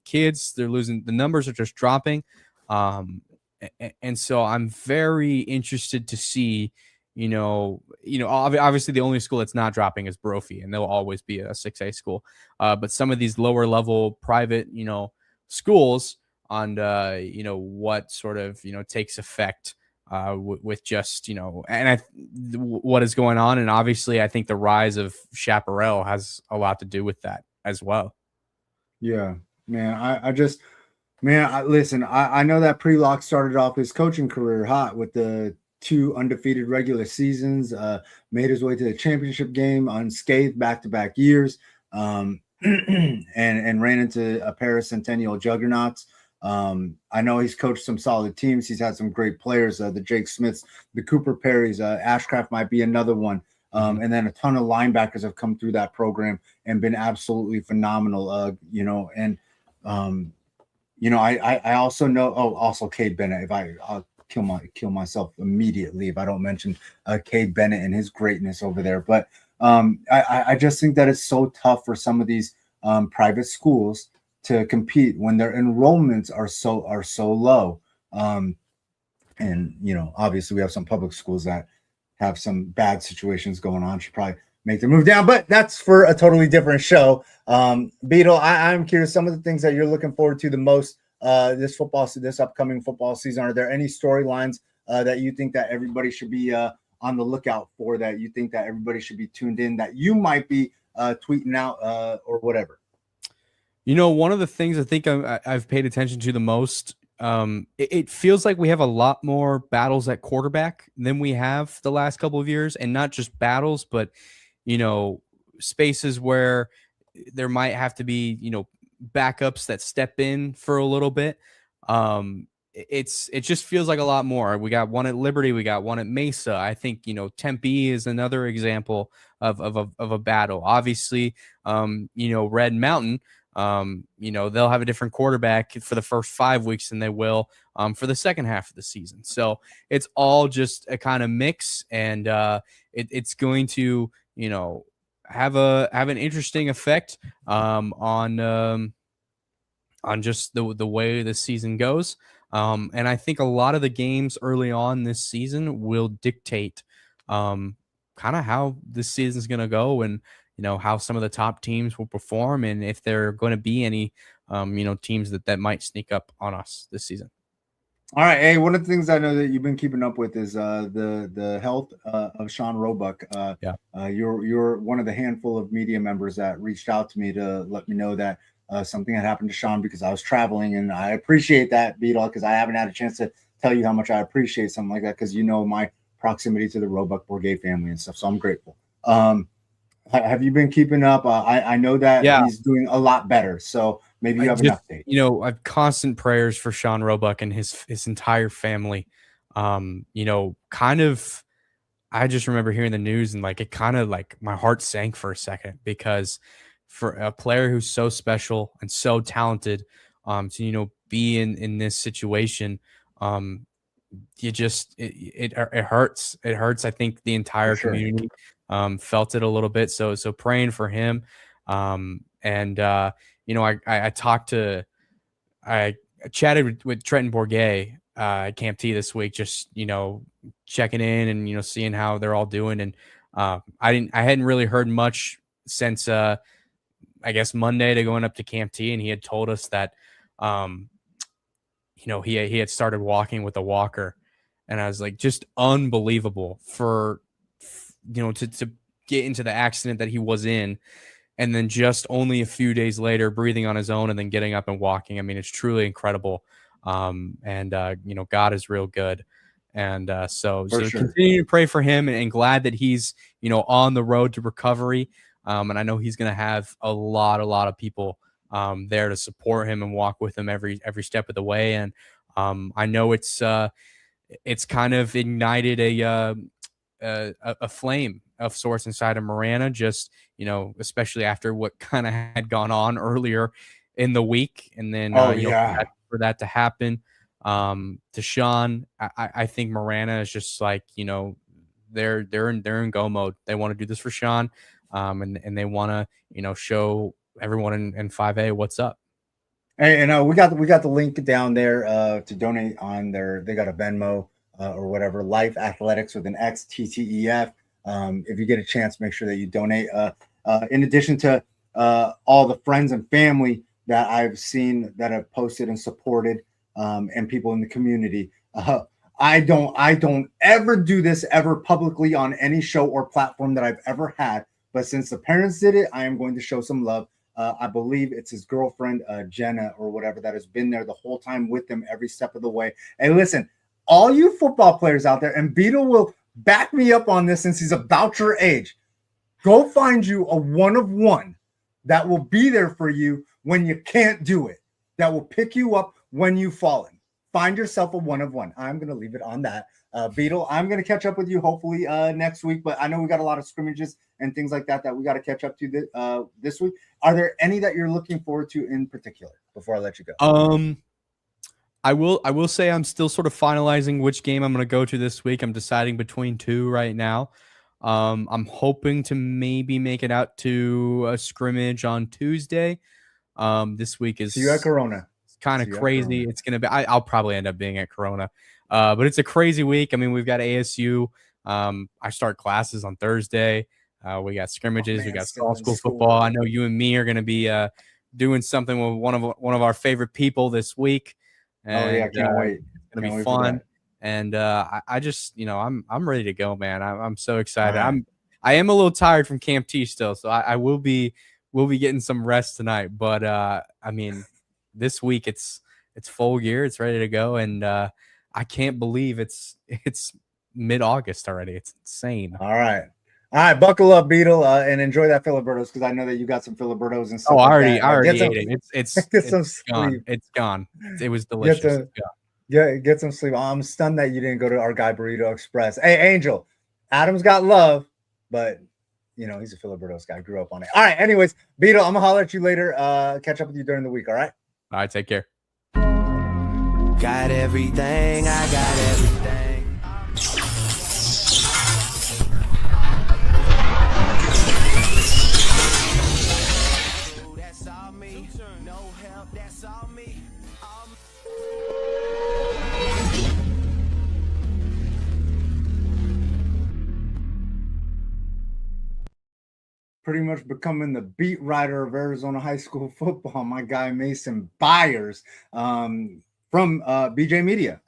kids, they're losing, the numbers are just dropping. And so I'm very interested to see, obviously the only school that's not dropping is Brophy, and they'll always be a 6A school. But some of these lower level private, schools on, what sort of, takes effect with just, what is going on. And obviously I think the rise of Chaparral has a lot to do with that as well. Yeah, man. Listen, I know that Prelock started off his coaching career hot with the 2 undefeated regular seasons, made his way to the championship game unscathed back-to-back years, and ran into a Paris Centennial juggernauts. I know he's coached some solid teams. He's had some great players, the Jake Smiths, the Cooper Perrys, Ashcraft might be another one. And then a ton of linebackers have come through that program and been absolutely phenomenal. I also know, also Cade Bennett. I'll kill myself immediately if I don't mention Cade Bennett and his greatness over there. But I just think that it's so tough for some of these private schools to compete when their enrollments are so low. And obviously we have some public schools that have some bad situations going on. Should probably make the move down, but that's for a totally different show. Beetle, I'm curious, some of the things that you're looking forward to the most this upcoming football season. Are there any storylines that you think that everybody should be on the lookout for, that you think that everybody should be tuned in, that you might be tweeting out or whatever? One of the things I think I've paid attention to the most, it feels like we have a lot more battles at quarterback than we have the last couple of years, and not just battles, but spaces where there might have to be backups that step in for a little bit. It just feels like a lot more. We got one at Liberty, we got one at Mesa. I think Tempe is another example of a battle. Obviously, Red Mountain. They'll have a different quarterback for the first 5 weeks than they will for the second half of the season. So it's all just a kind of mix, and it's going to have an interesting effect on just the way the season goes. And I think a lot of the games early on this season will dictate kind of how this season is going to go, and how some of the top teams will perform, and if there are going to be any, teams that might sneak up on us this season. All right. Hey, one of the things I know that you've been keeping up with is the health of Sean Roebuck. You're one of the handful of media members that reached out to me to let me know that something had happened to Sean, because I was traveling, and I appreciate that, Beetle, because I haven't had a chance to tell you how much I appreciate something like that, because my proximity to the Roebuck Bourget family and stuff. So I'm grateful. Have you been keeping up? I know that Yeah. he's doing a lot better. So maybe you have an update. I've constant prayers for Sean Roebuck and his entire family. Kind of I just remember hearing the news and like it kind of like my heart sank for a second because for a player who's so special and so talented, to be in this situation, um, it hurts. It hurts. I think the For entire sure. community felt it a little bit. So praying for him. And I talked to I chatted with Trenton Bourget at Camp T this week, just checking in and seeing how they're all doing. And I hadn't really heard much since I guess Monday to going up to Camp T, and he had told us that um, he had started walking with a walker, and I was like, just unbelievable for to get into the accident that he was in, and then just only a few days later breathing on his own and then getting up and walking. I mean, it's truly incredible. And God is real good. And so For sure. continue to pray for him, and glad that he's on the road to recovery. And I know he's going to have a lot of people there to support him and walk with him every step of the way. And I know it's kind of ignited a flame of sorts inside of Marana, just especially after what kind of had gone on earlier in the week, and then for that to happen to Sean, I think Marana is just like they're in go mode. They want to do this for Sean, and they want to show everyone in 5A what's up. And we got the link down there to donate on their. They got a Venmo or whatever. Life Athletics with an X TTEF. If you get a chance, make sure that you donate. In addition to all the friends and family that I've seen that have posted and supported, and people in the community, I don't ever do this ever publicly on any show or platform that I've ever had. But since the parents did it, I am going to show some love. I believe it's his girlfriend, Jenna, or whatever, that has been there the whole time with him every step of the way. Hey, listen, all you football players out there, and Beetle will back me up on this since he's about your age. Go find you a one-of-one that will be there for you when you can't do it, that will pick you up when you've fallen. Find yourself a one-of-one. I'm going to leave it on that. Beetle, I'm going to catch up with you hopefully next week, but I know we got a lot of scrimmages and things like that we got to catch up to this week. Are there any that you're looking forward to in particular before I let you go? I will say I'm still sort of finalizing which game I'm going to go to this week. I'm deciding between two right now. I'm hoping to maybe make it out to a scrimmage on Tuesday. This week is See you at Corona. It's kind of crazy. It's going to be, I'll probably end up being at Corona. But it's a crazy week. I mean, we've got ASU. I start classes on Thursday. We got scrimmages. We got school football. I know you and me are going to be doing something with one of our favorite people this week. And, can't wait. It's going to be fun. And I just, I'm ready to go, man. I'm so excited. Right. I am a little tired from Camp T still, so I will be getting some rest tonight. But I mean, this week it's full gear. It's ready to go, and I can't believe it's mid-August already. It's insane. All right, buckle up, Beetle, and enjoy that Filibertos, because I know that you got some Filibertos and stuff. I already ate it. It's gone. It's gone. It was delicious. Get some sleep. I'm stunned that you didn't go to our guy Burrito Express. Hey, Angel, Adam's got love, but he's a Filibertos guy. Grew up on it. All right. Anyways, Beetle, I'm gonna holler at you later. Catch up with you during the week. All right. All right. Take care. Got everything, I got everything. That's all me. No help, that's all me. Pretty much becoming the beat writer of Arizona high school football, my guy Mason Byers from BJ Media.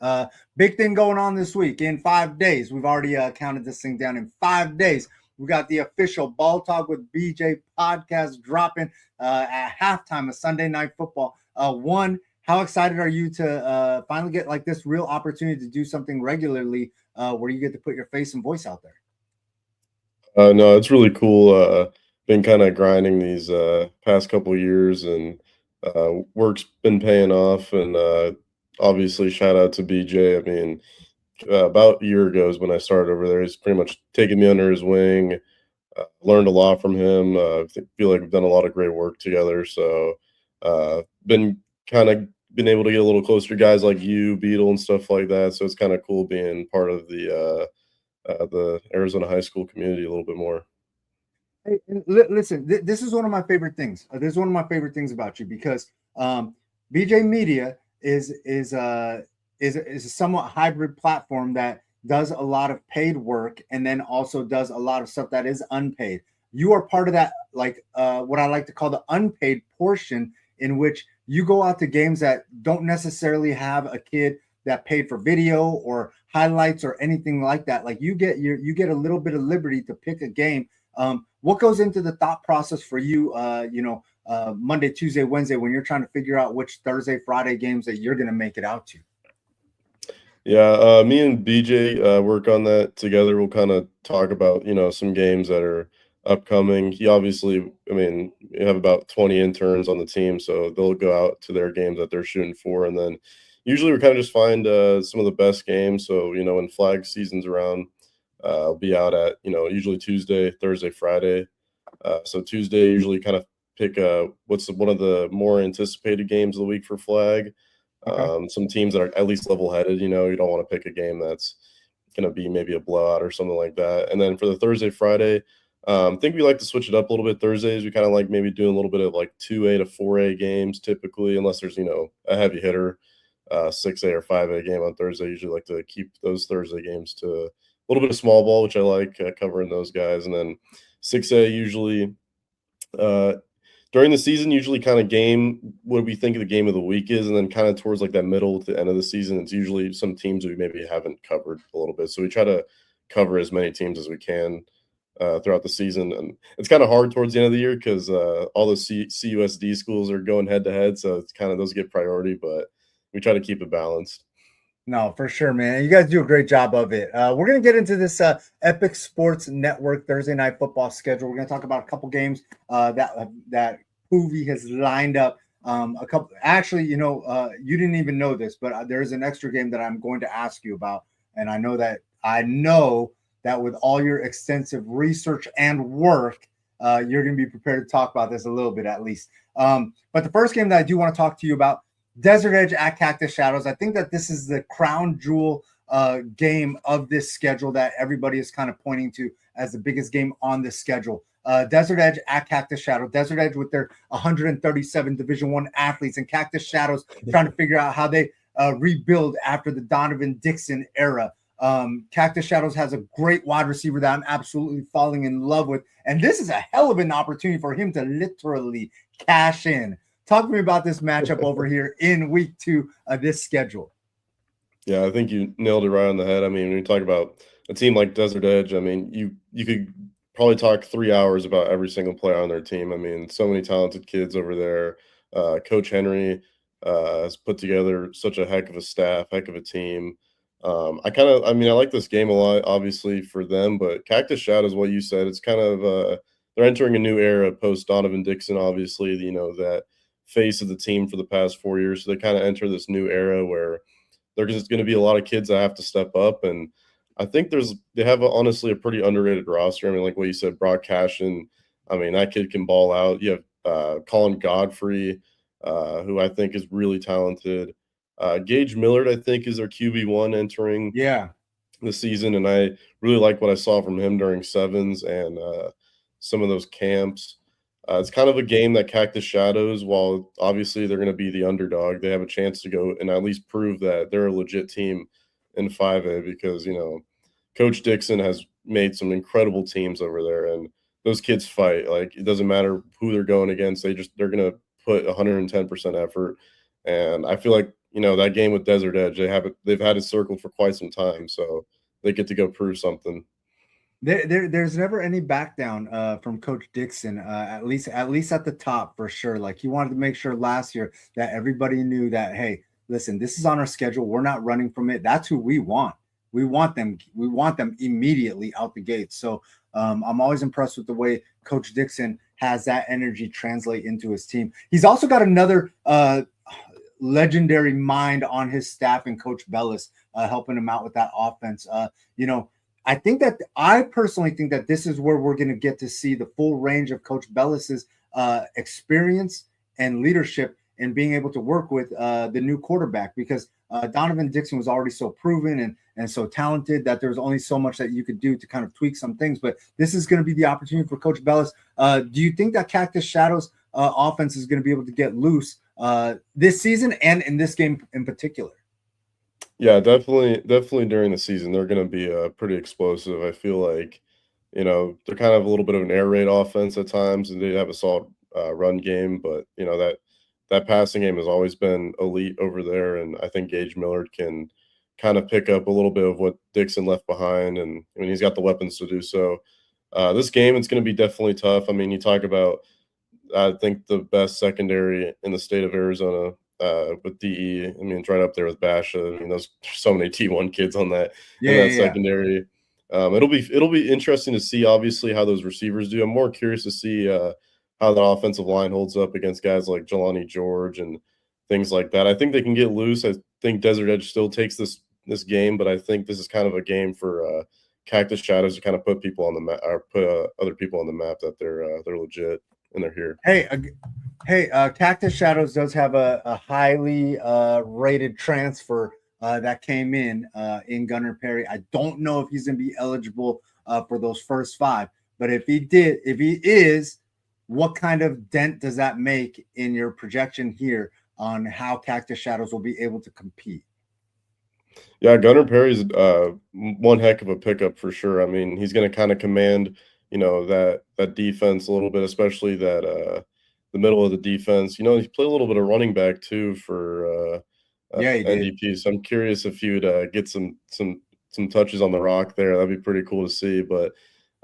Big thing going on this week. In 5 days, we've already counted this thing down. In 5 days, we got the official Ball Talk with BJ podcast dropping at halftime of Sunday Night Football. How excited are you to finally get like this real opportunity to do something regularly where you get to put your face and voice out there? No, it's really cool. been kind of grinding these past couple years, and work's been paying off. And obviously, shout out to BJ. I mean, about a year ago is when I started over there. He's pretty much taken me under his wing. Learned a lot from him. Feel like we've done a lot of great work together. So, been kind of been able to get a little closer to guys like you, Beetle, and stuff like that. So it's kind of cool being part of the Arizona high school community a little bit more. Hey, and listen, this is one of my favorite things. This is one of my favorite things about you because BJ Media is a somewhat hybrid platform that does a lot of paid work and then also does a lot of stuff that is unpaid. You are part of that, like what I like to call the unpaid portion, in which you go out to games that don't necessarily have a kid that paid for video or highlights or anything like that. Like you get a little bit of liberty to pick a game. What goes into the thought process for you, Monday, Tuesday, Wednesday, when you're trying to figure out which Thursday, Friday games that you're going to make it out to? Yeah, me and BJ work on that together. We'll kind of talk about, some games that are upcoming. He obviously, I mean, we have about 20 interns on the team, so they'll go out to their games that they're shooting for. And then usually we kind of just find some of the best games. So, when flag season's around, I'll be out at, usually Tuesday, Thursday, Friday. So Tuesday, usually kind of pick what's one of the more anticipated games of the week for flag. Okay. Some teams that are at least level-headed, you don't want to pick a game that's going to be maybe a blowout or something like that. And then for the Thursday, Friday, I think we like to switch it up a little bit. Thursdays, we kind of like maybe doing a little bit of like 2A to 4A games typically, unless there's, a heavy hitter, 6A or 5A game on Thursday. I usually like to keep those Thursday games to a little bit of small ball, which I like covering those guys. And then 6A usually during the season, usually kind of game what we think of the game of the week is, and then kind of towards like that middle to the end of the season, it's usually some teams we maybe haven't covered a little bit. So we try to cover as many teams as we can throughout the season. And it's kind of hard towards the end of the year because all those CUSD schools are going head to head. So it's kind of those get priority, but we try to keep it balanced. No, for sure, man. You guys do a great job of it. We're going to get into this Epic Sports Network Thursday night football schedule. We're going to talk about a couple games that Hoovie has lined up. A couple. Actually, you didn't even know this, but there is an extra game that I'm going to ask you about, and I know that with all your extensive research and work, you're going to be prepared to talk about this a little bit at least. But the first game that I do want to talk to you about, Desert Edge at Cactus Shadows. I think that this is the crown jewel game of this schedule that everybody is kind of pointing to as the biggest game on this schedule. Desert Edge at Cactus Shadows. Desert Edge with their 137 Division I athletes, and Cactus Shadows trying to figure out how they rebuild after the Donovan Dixon era. Cactus Shadows has a great wide receiver that I'm absolutely falling in love with, and this is a hell of an opportunity for him to literally cash in. Talk to me about this matchup over here in week 2 of this schedule. Yeah, I think you nailed it right on the head. I mean, when you talk about a team like Desert Edge, I mean, you could probably talk 3 hours about every single player on their team. I mean, so many talented kids over there. Coach Henry has put together such a heck of a staff, heck of a team. I like this game a lot, obviously, for them, but Cactus Shadows, what you said, it's kind of they're entering a new era post Donovan Dixon, obviously, that face of the team for the past 4 years. So they kind of enter this new era where there's just going to be a lot of kids that have to step up. And I think they have honestly a pretty underrated roster. I mean, like what you said, Brock Cashin, I mean, that kid can ball out. You have Colin Godfrey, who I think is really talented. Gage Millard, I think, is their QB1 entering the season. And I really like what I saw from him during sevens and some of those camps. It's kind of a game that Cactus Shadows, while obviously they're going to be the underdog, they have a chance to go and at least prove that they're a legit team in 5A because, Coach Dixon has made some incredible teams over there, and those kids fight. Like, it doesn't matter who they're going against. They're going to put 110% effort. And I feel like, that game with Desert Edge, they've had it circled for quite some time, so they get to go prove something. There's never any back down from Coach Dixon, at least at the top for sure. Like, he wanted to make sure last year that everybody knew that, hey, listen, this is on our schedule. We're not running from it. That's who we want. We want them immediately out the gate. So I'm always impressed with the way Coach Dixon has that energy translate into his team. He's also got another legendary mind on his staff and Coach Bellis helping him out with that offense. I personally think that this is where we're going to get to see the full range of Coach Bellis's experience and leadership and being able to work with the new quarterback, because Donovan Dixon was already so proven and so talented that there's only so much that you could do to kind of tweak some things. But this is going to be the opportunity for Coach Bellis. Do you think that Cactus Shadows offense is going to be able to get loose this season and in this game in particular? Yeah, definitely during the season, they're going to be pretty explosive. I feel like, they're kind of a little bit of an air raid offense at times, and they have a solid run game, but that passing game has always been elite over there, and I think Gage Millard can kind of pick up a little bit of what Dixon left behind, and I mean, he's got the weapons to do so. This game, it's going to be definitely tough. I mean, you talk about, I think, the best secondary in the state of Arizona with DE. I mean, it's right up there with Basha. I mean, there's so many T1 kids on that secondary. It'll be interesting to see, obviously, how those receivers do. I'm more curious to see how the offensive line holds up against guys like Jelani George and things like that. I think they can get loose. I think Desert Edge still takes this game, but I think this is kind of a game for Cactus Shadows to kind of put people on the map, or put other people on the map that they're legit and they're here. Hey, Cactus Shadows does have a highly rated transfer that came in Gunnar Perry. I don't know if he's going to be eligible for those first 5, but if he is, what kind of dent does that make in your projection here on how Cactus Shadows will be able to compete? Yeah, Gunnar Perry's one heck of a pickup for sure. I mean, he's going to kind of command, that defense a little bit, especially that the middle of the defense. He played a little bit of running back too for NDP. So I'm curious if he would get some touches on the rock there. That'd be pretty cool to see. But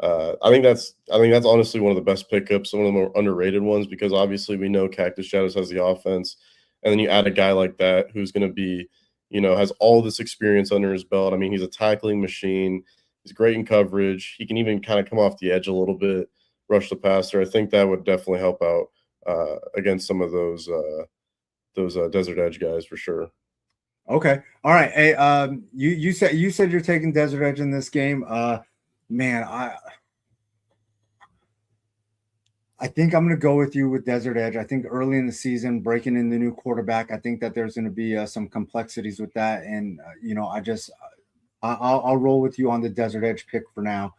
I think that's honestly one of the best pickups, one of the more underrated ones, because obviously we know Cactus Shadows has the offense, and then you add a guy like that who's going to be, has all this experience under his belt. I mean, he's a tackling machine. He's great in coverage. He can even kind of come off the edge a little bit, rush the passer. I think that would definitely help out against some of those Desert Edge guys for sure. Okay. All right. Hey, you said you're taking Desert Edge in this game. Man, I think I'm going to go with you with Desert Edge. I think early in the season, breaking in the new quarterback, I think that there's going to be some complexities with that. And, I'll roll with you on the Desert Edge pick for now.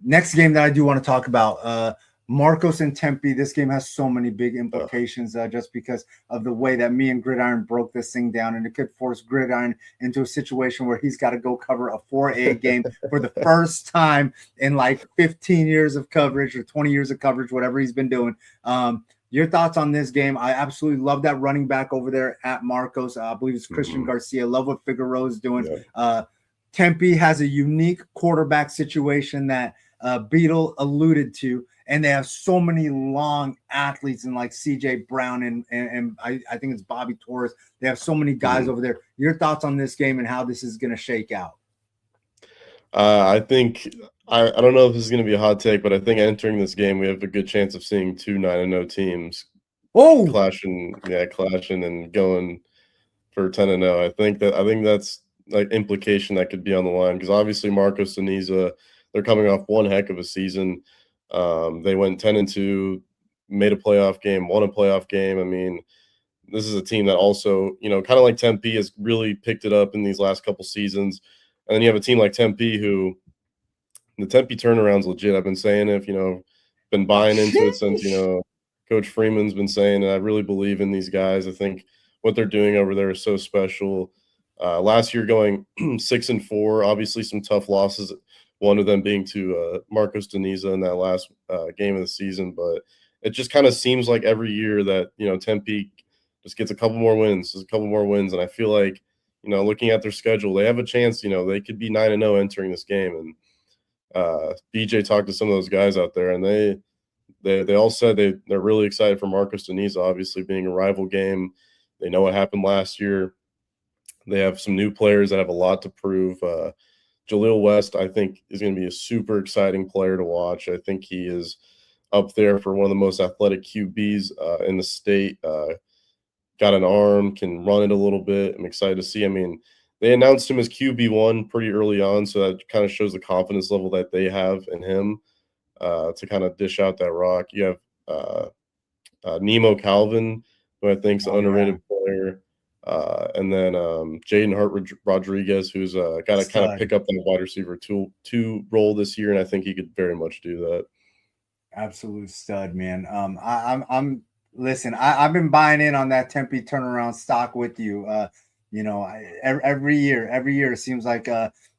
Next game that I do want to talk about, Marcos and Tempe. This game has so many big implications just because of the way that me and Gridiron broke this thing down, and it could force Gridiron into a situation where he's got to go cover a 4A game for the first time in like 15 years of coverage or 20 years of coverage, whatever he's been doing. Your thoughts on this game? I absolutely love that running back over there at Marcos. I believe it's Christian Garcia. Love what Figueroa is doing. Tempe has a unique quarterback situation that Beetle alluded to, and they have so many long athletes and like CJ Brown and I think it's Bobby Torres. They have so many guys over there. Your thoughts on this game and how this is going to shake out? I think I don't know if this is going to be a hot take, but I think entering this game we have a good chance of seeing 2 9-0 teams clashing and going for 10-0. I think that's like implication that could be on the line, because obviously Marcos Deniza, they're coming off one heck of a season. They went 10-2, made a playoff game, won a playoff game. I mean, this is a team that also, kind of like Tempe, has really picked it up in these last couple seasons. And then you have a team like Tempe who, the Tempe turnaround's legit. I've been saying it, been buying into it since, Coach Freeman's been saying it. I really believe in these guys. I think what they're doing over there is so special. Last year going 6-4, obviously some tough losses, one of them being to Marcos Deniza in that last game of the season. But it just kind of seems like every year that, Tempe just gets a couple more wins. And I feel like, looking at their schedule, they have a chance, they could be 9-0 entering this game. And BJ talked to some of those guys out there, and they all said they're really excited for Marcos Deniza, obviously being a rival game. They know what happened last year. They have some new players that have a lot to prove. Jaleel West, I think, is going to be a super exciting player to watch. I think he is up there for one of the most athletic QBs in the state. Got an arm, can run it a little bit. I'm excited to see. I mean, they announced him as QB1 pretty early on, so that kind of shows the confidence level that they have in him to kind of dish out that rock. You have Nemo Calvin, who I think is an underrated player. And then Jaden Hart Rodriguez, who's got to kind of pick up that wide receiver two role this year, and I think he could very much do that. Absolute stud, man. I'm listen. I've been buying in on that Tempe turnaround stock with you. Every year it seems like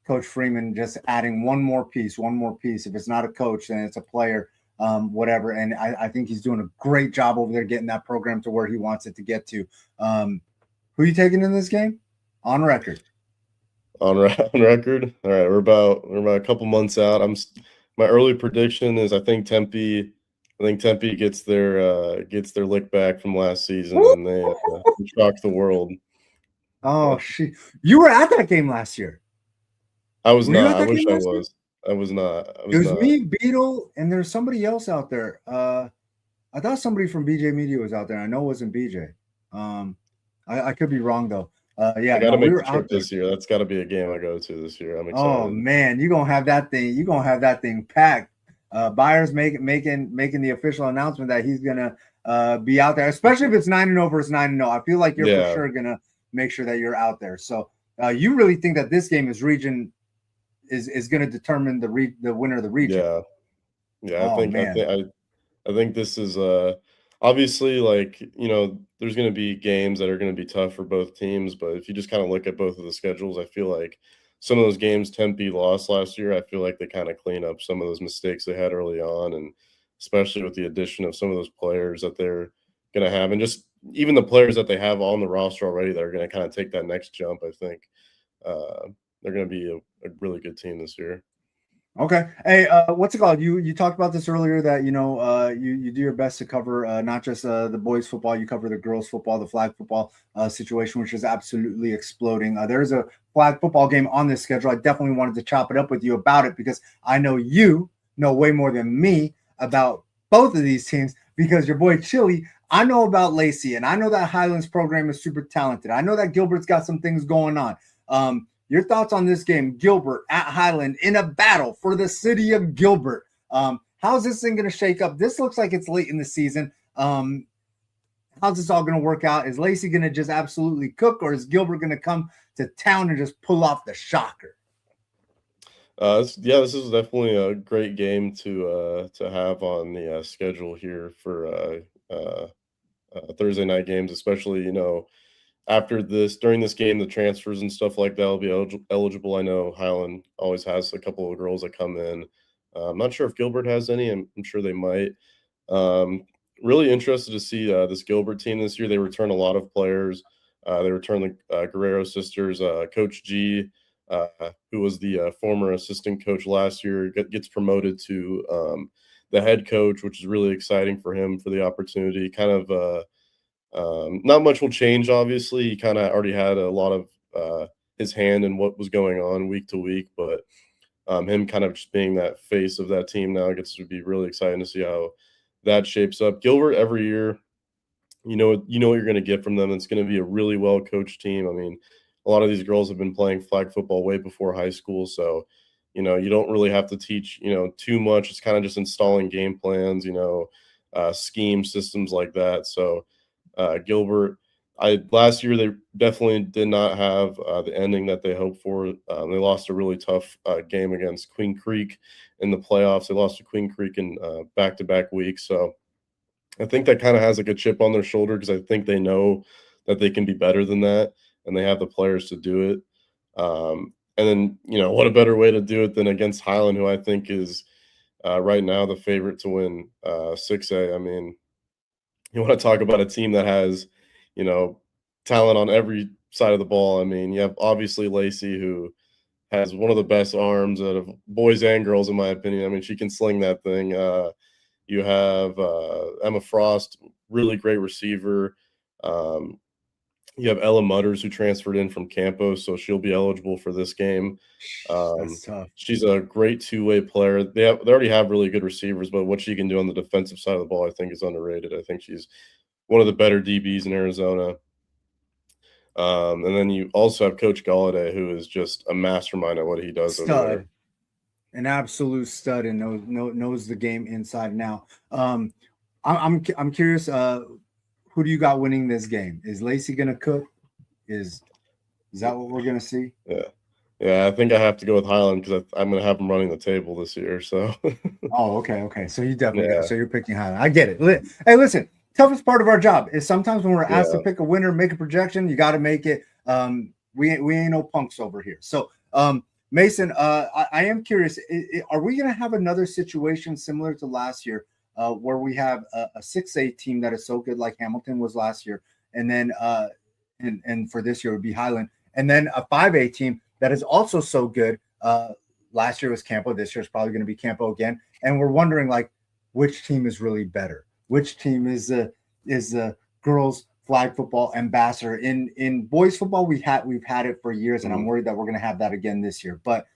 Coach Freeman just adding one more piece. If it's not a coach, then it's a player. Whatever. And I think he's doing a great job over there getting that program to where he wants it to get to. Who are you taking in this game? On record. On record. All right, we're about a couple months out. My early prediction is I think Tempe gets their lick back from last season, and they shock the world. Oh, you were at that game last year. I was not. I wish I was. I was not. It was me, Beetle, and there's somebody else out there. I thought somebody from BJ Media was out there. I know it wasn't BJ. I could be wrong though. Yeah, I gotta make a trip this year. That's got to be a game I go to this year. I'm excited. Oh man, you're gonna have that thing. You're gonna have that thing packed. Byers making the official announcement that he's gonna be out there, especially if it's 9-0 versus 9-0. I feel like you're for sure gonna make sure that you're out there. So you really think that this game is going to determine the winner of the region? Yeah. I think this is obviously, like, there's going to be games that are going to be tough for both teams, but if you just kind of look at both of the schedules, I feel like some of those games Tempe lost last year, I feel like they kind of clean up some of those mistakes they had early on, and especially with the addition of some of those players that they're going to have, and just even the players that they have on the roster already that are going to kind of take that next jump. I think they're going to be a really good team this year. Okay. Hey, what's it called? You talked about this earlier that you do your best to cover not just the boys football, you cover the girls football, the flag football situation, which is absolutely exploding. There's a flag football game on this schedule. I definitely wanted to chop it up with you about it because I know you know way more than me about both of these teams, because your boy Chili, I know about Lacey, and I know that Highlands program is super talented. I know that Gilbert's got some things going on. Your thoughts on this game, Gilbert at Highland in a battle for the city of Gilbert? How's this thing going to shake up? This looks like it's late in the season. How's this all going to work out? Is Lacey going to just absolutely cook, or is Gilbert going to come to town and just pull off the shocker? This is definitely a great game to have on the schedule here for Thursday night games, especially, during this game, the transfers and stuff like that will be eligible. I know Highland always has a couple of girls that come in. I'm not sure if Gilbert has any. I'm sure they might. Really interested to see this Gilbert team this year. They return a lot of players. They return the Guerrero sisters. Coach G, who was the former assistant coach last year, gets promoted to the head coach, which is really exciting for him for the opportunity. Kind of not much will change, obviously. He kind of already had a lot of his hand in what was going on week to week, but him kind of just being that face of that team now gets to be really exciting to see how that shapes up. Gilbert, every year, you know what you're going to get from them. It's going to be a really well-coached team. I mean, a lot of these girls have been playing flag football way before high school, so you don't really have to teach too much. It's kind of just installing game plans, scheme systems like that. So Gilbert, last year they definitely did not have the ending that they hoped for. They lost a really tough game against Queen Creek in the playoffs. They lost to Queen Creek in back-to-back weeks. So I think that kind of has like a chip on their shoulder, because I think they know that they can be better than that, and they have the players to do it. And then, what a better way to do it than against Highland, who I think is right now the favorite to win 6A. I mean, you want to talk about a team that has, talent on every side of the ball. I mean, you have obviously Lacey, who has one of the best arms out of boys and girls, in my opinion. I mean, she can sling that thing. You have Emma Frost, really great receiver. You have Ella Mutters, who transferred in from Campos, so she'll be eligible for this game. That's tough. She's a great two-way player. They already have really good receivers, but what she can do on the defensive side of the ball, I think, is underrated. I think she's one of the better DBs in Arizona. And then you also have Coach Galladay, who is just a mastermind at what he does over there. Stud, an absolute stud, and knows the game inside and out. I'm curious. Who do you got winning this game? Is Lacey gonna cook? Is that what we're gonna see? Yeah, I think I have to go with Highland because I'm going to have him running the table this year. So, Oh, okay. So you definitely so you're picking Highland. I get it. Hey, listen, toughest part of our job is sometimes when we're asked to pick a winner, make a projection, you got to make it. We ain't no punks over here. So, Mason, I am curious. Are we going to have another situation similar to last year, where we have a 6A team that is so good, like Hamilton was last year, and then and for this year it would be Highland, and then a 5A team that is also so good. Last year was Campo. This year is probably going to be Campo again. And we're wondering, like, which team is really better? Which team is the girls flag football ambassador? In boys football, we've had it for years, and I'm worried that we're going to have that again this year. But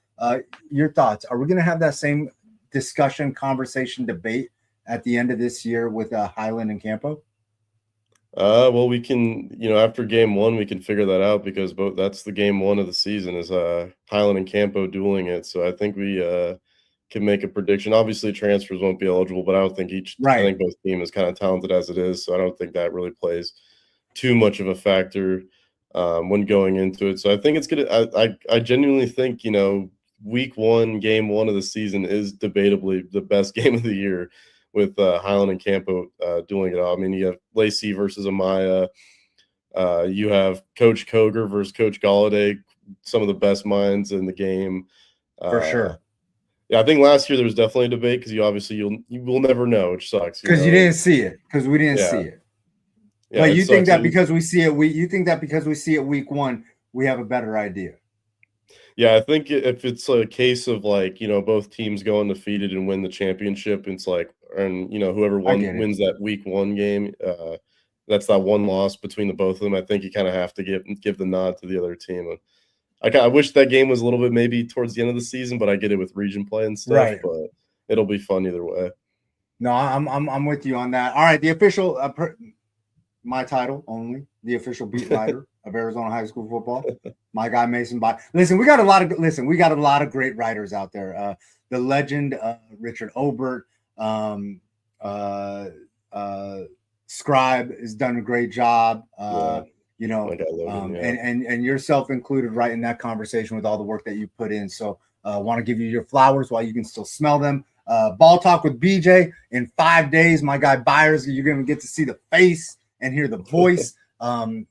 your thoughts? Are we going to have that same discussion, conversation, debate at the end of this year with Highland and Campo? Well, we can, after game one, we can figure that out because that's the game one of the season is Highland and Campo dueling it. So I think we can make a prediction. Obviously, transfers won't be eligible, but I don't think I think both teams is kind of talented as it is. So I don't think that really plays too much of a factor when going into it. So I think it's gonna. I genuinely think week one, game one of the season is debatably the best game of the year, with Highland and Campo dueling it all. I mean, you have Lacey versus Amaya. You have Coach Koger versus Coach Galladay, some of the best minds in the game. For sure. Yeah, I think last year there was definitely a debate because you will never know, which sucks. Because you didn't see it. Because we didn't see it. Yeah, but you think that because we see it week one, we have a better idea. Yeah, I think if it's a case of both teams go undefeated and win the championship, it's whoever wins that week one game, that's that one loss between the both of them. I think you kind of have to give the nod to the other team. I wish that game was a little bit maybe towards the end of the season, but I get it with region play and stuff. Right. But it'll be fun either way. No, I'm with you on that. All right, the official my title only, the official beat writer of Arizona high school football. My guy Mason By. Listen, we got a lot of great writers out there. The legend Richard Obert, Scribe has done a great job. And yourself included, right in that conversation with all the work that you put in. So want to give you your flowers while you can still smell them. Ball Talk with BJ in 5 days. My guy Byers, you're going to get to see the face and hear the voice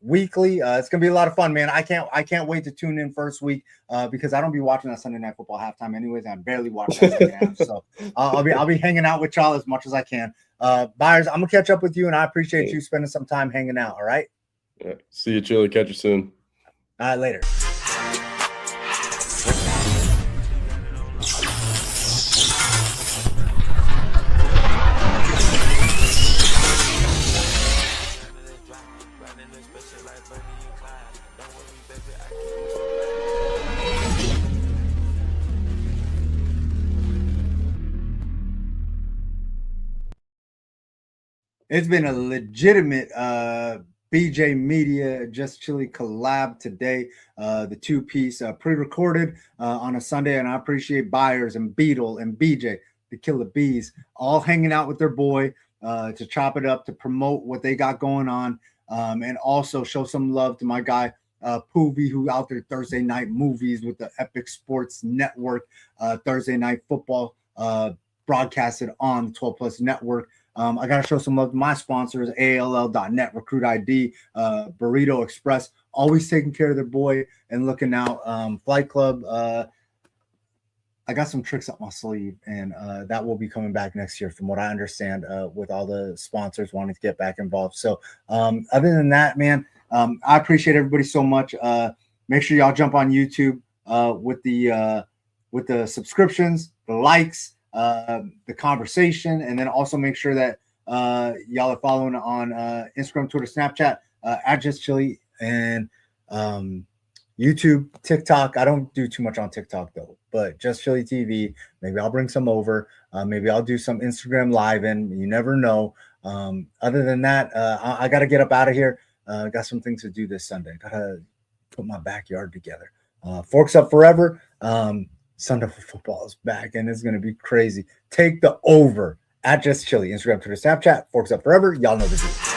weekly. It's gonna be a lot of fun, man. I can't wait to tune in first week because I don't be watching that Sunday Night Football halftime anyways. I barely watch that second half, so I'll be hanging out with y'all as much as I can. Byers, I'm gonna catch up with you, and I appreciate you spending some time hanging out. All right. Yeah. See you, Chili. Catch you soon. All right, later. It's been a legitimate BJ Media Just Chili collab today. The two-piece pre-recorded on a Sunday, and I appreciate Byers and Beetle and BJ, the Killer Bees, all hanging out with their boy to chop it up, to promote what they got going on, and also show some love to my guy Poovy, who out there Thursday night movies with the Epic Sports Network, Thursday night football broadcasted on the 12 Plus Network. I got to show some love to my sponsors, ALL.net, Recruit ID, Burrito Express, always taking care of their boy and looking out. Flight Club, I got some tricks up my sleeve, and that will be coming back next year from what I understand, with all the sponsors wanting to get back involved. So other than that, man, I appreciate everybody so much. Make sure y'all jump on YouTube with the subscriptions, the likes, the conversation, and then also make sure that y'all are following on Instagram, Twitter, Snapchat at Just Chili and YouTube, TikTok. I don't do too much on TikTok though, but Just Chili TV. Maybe I'll bring some over. Maybe I'll do some Instagram live, and you never know. Other than that, I got to get up out of here. Got some things to do this Sunday. Got to put my backyard together. Forks Up Forever. Sunday for football is back, and it's going to be crazy. Take the over at Just Chili. Instagram, Twitter, Snapchat. Forks Up Forever. Y'all know the deal.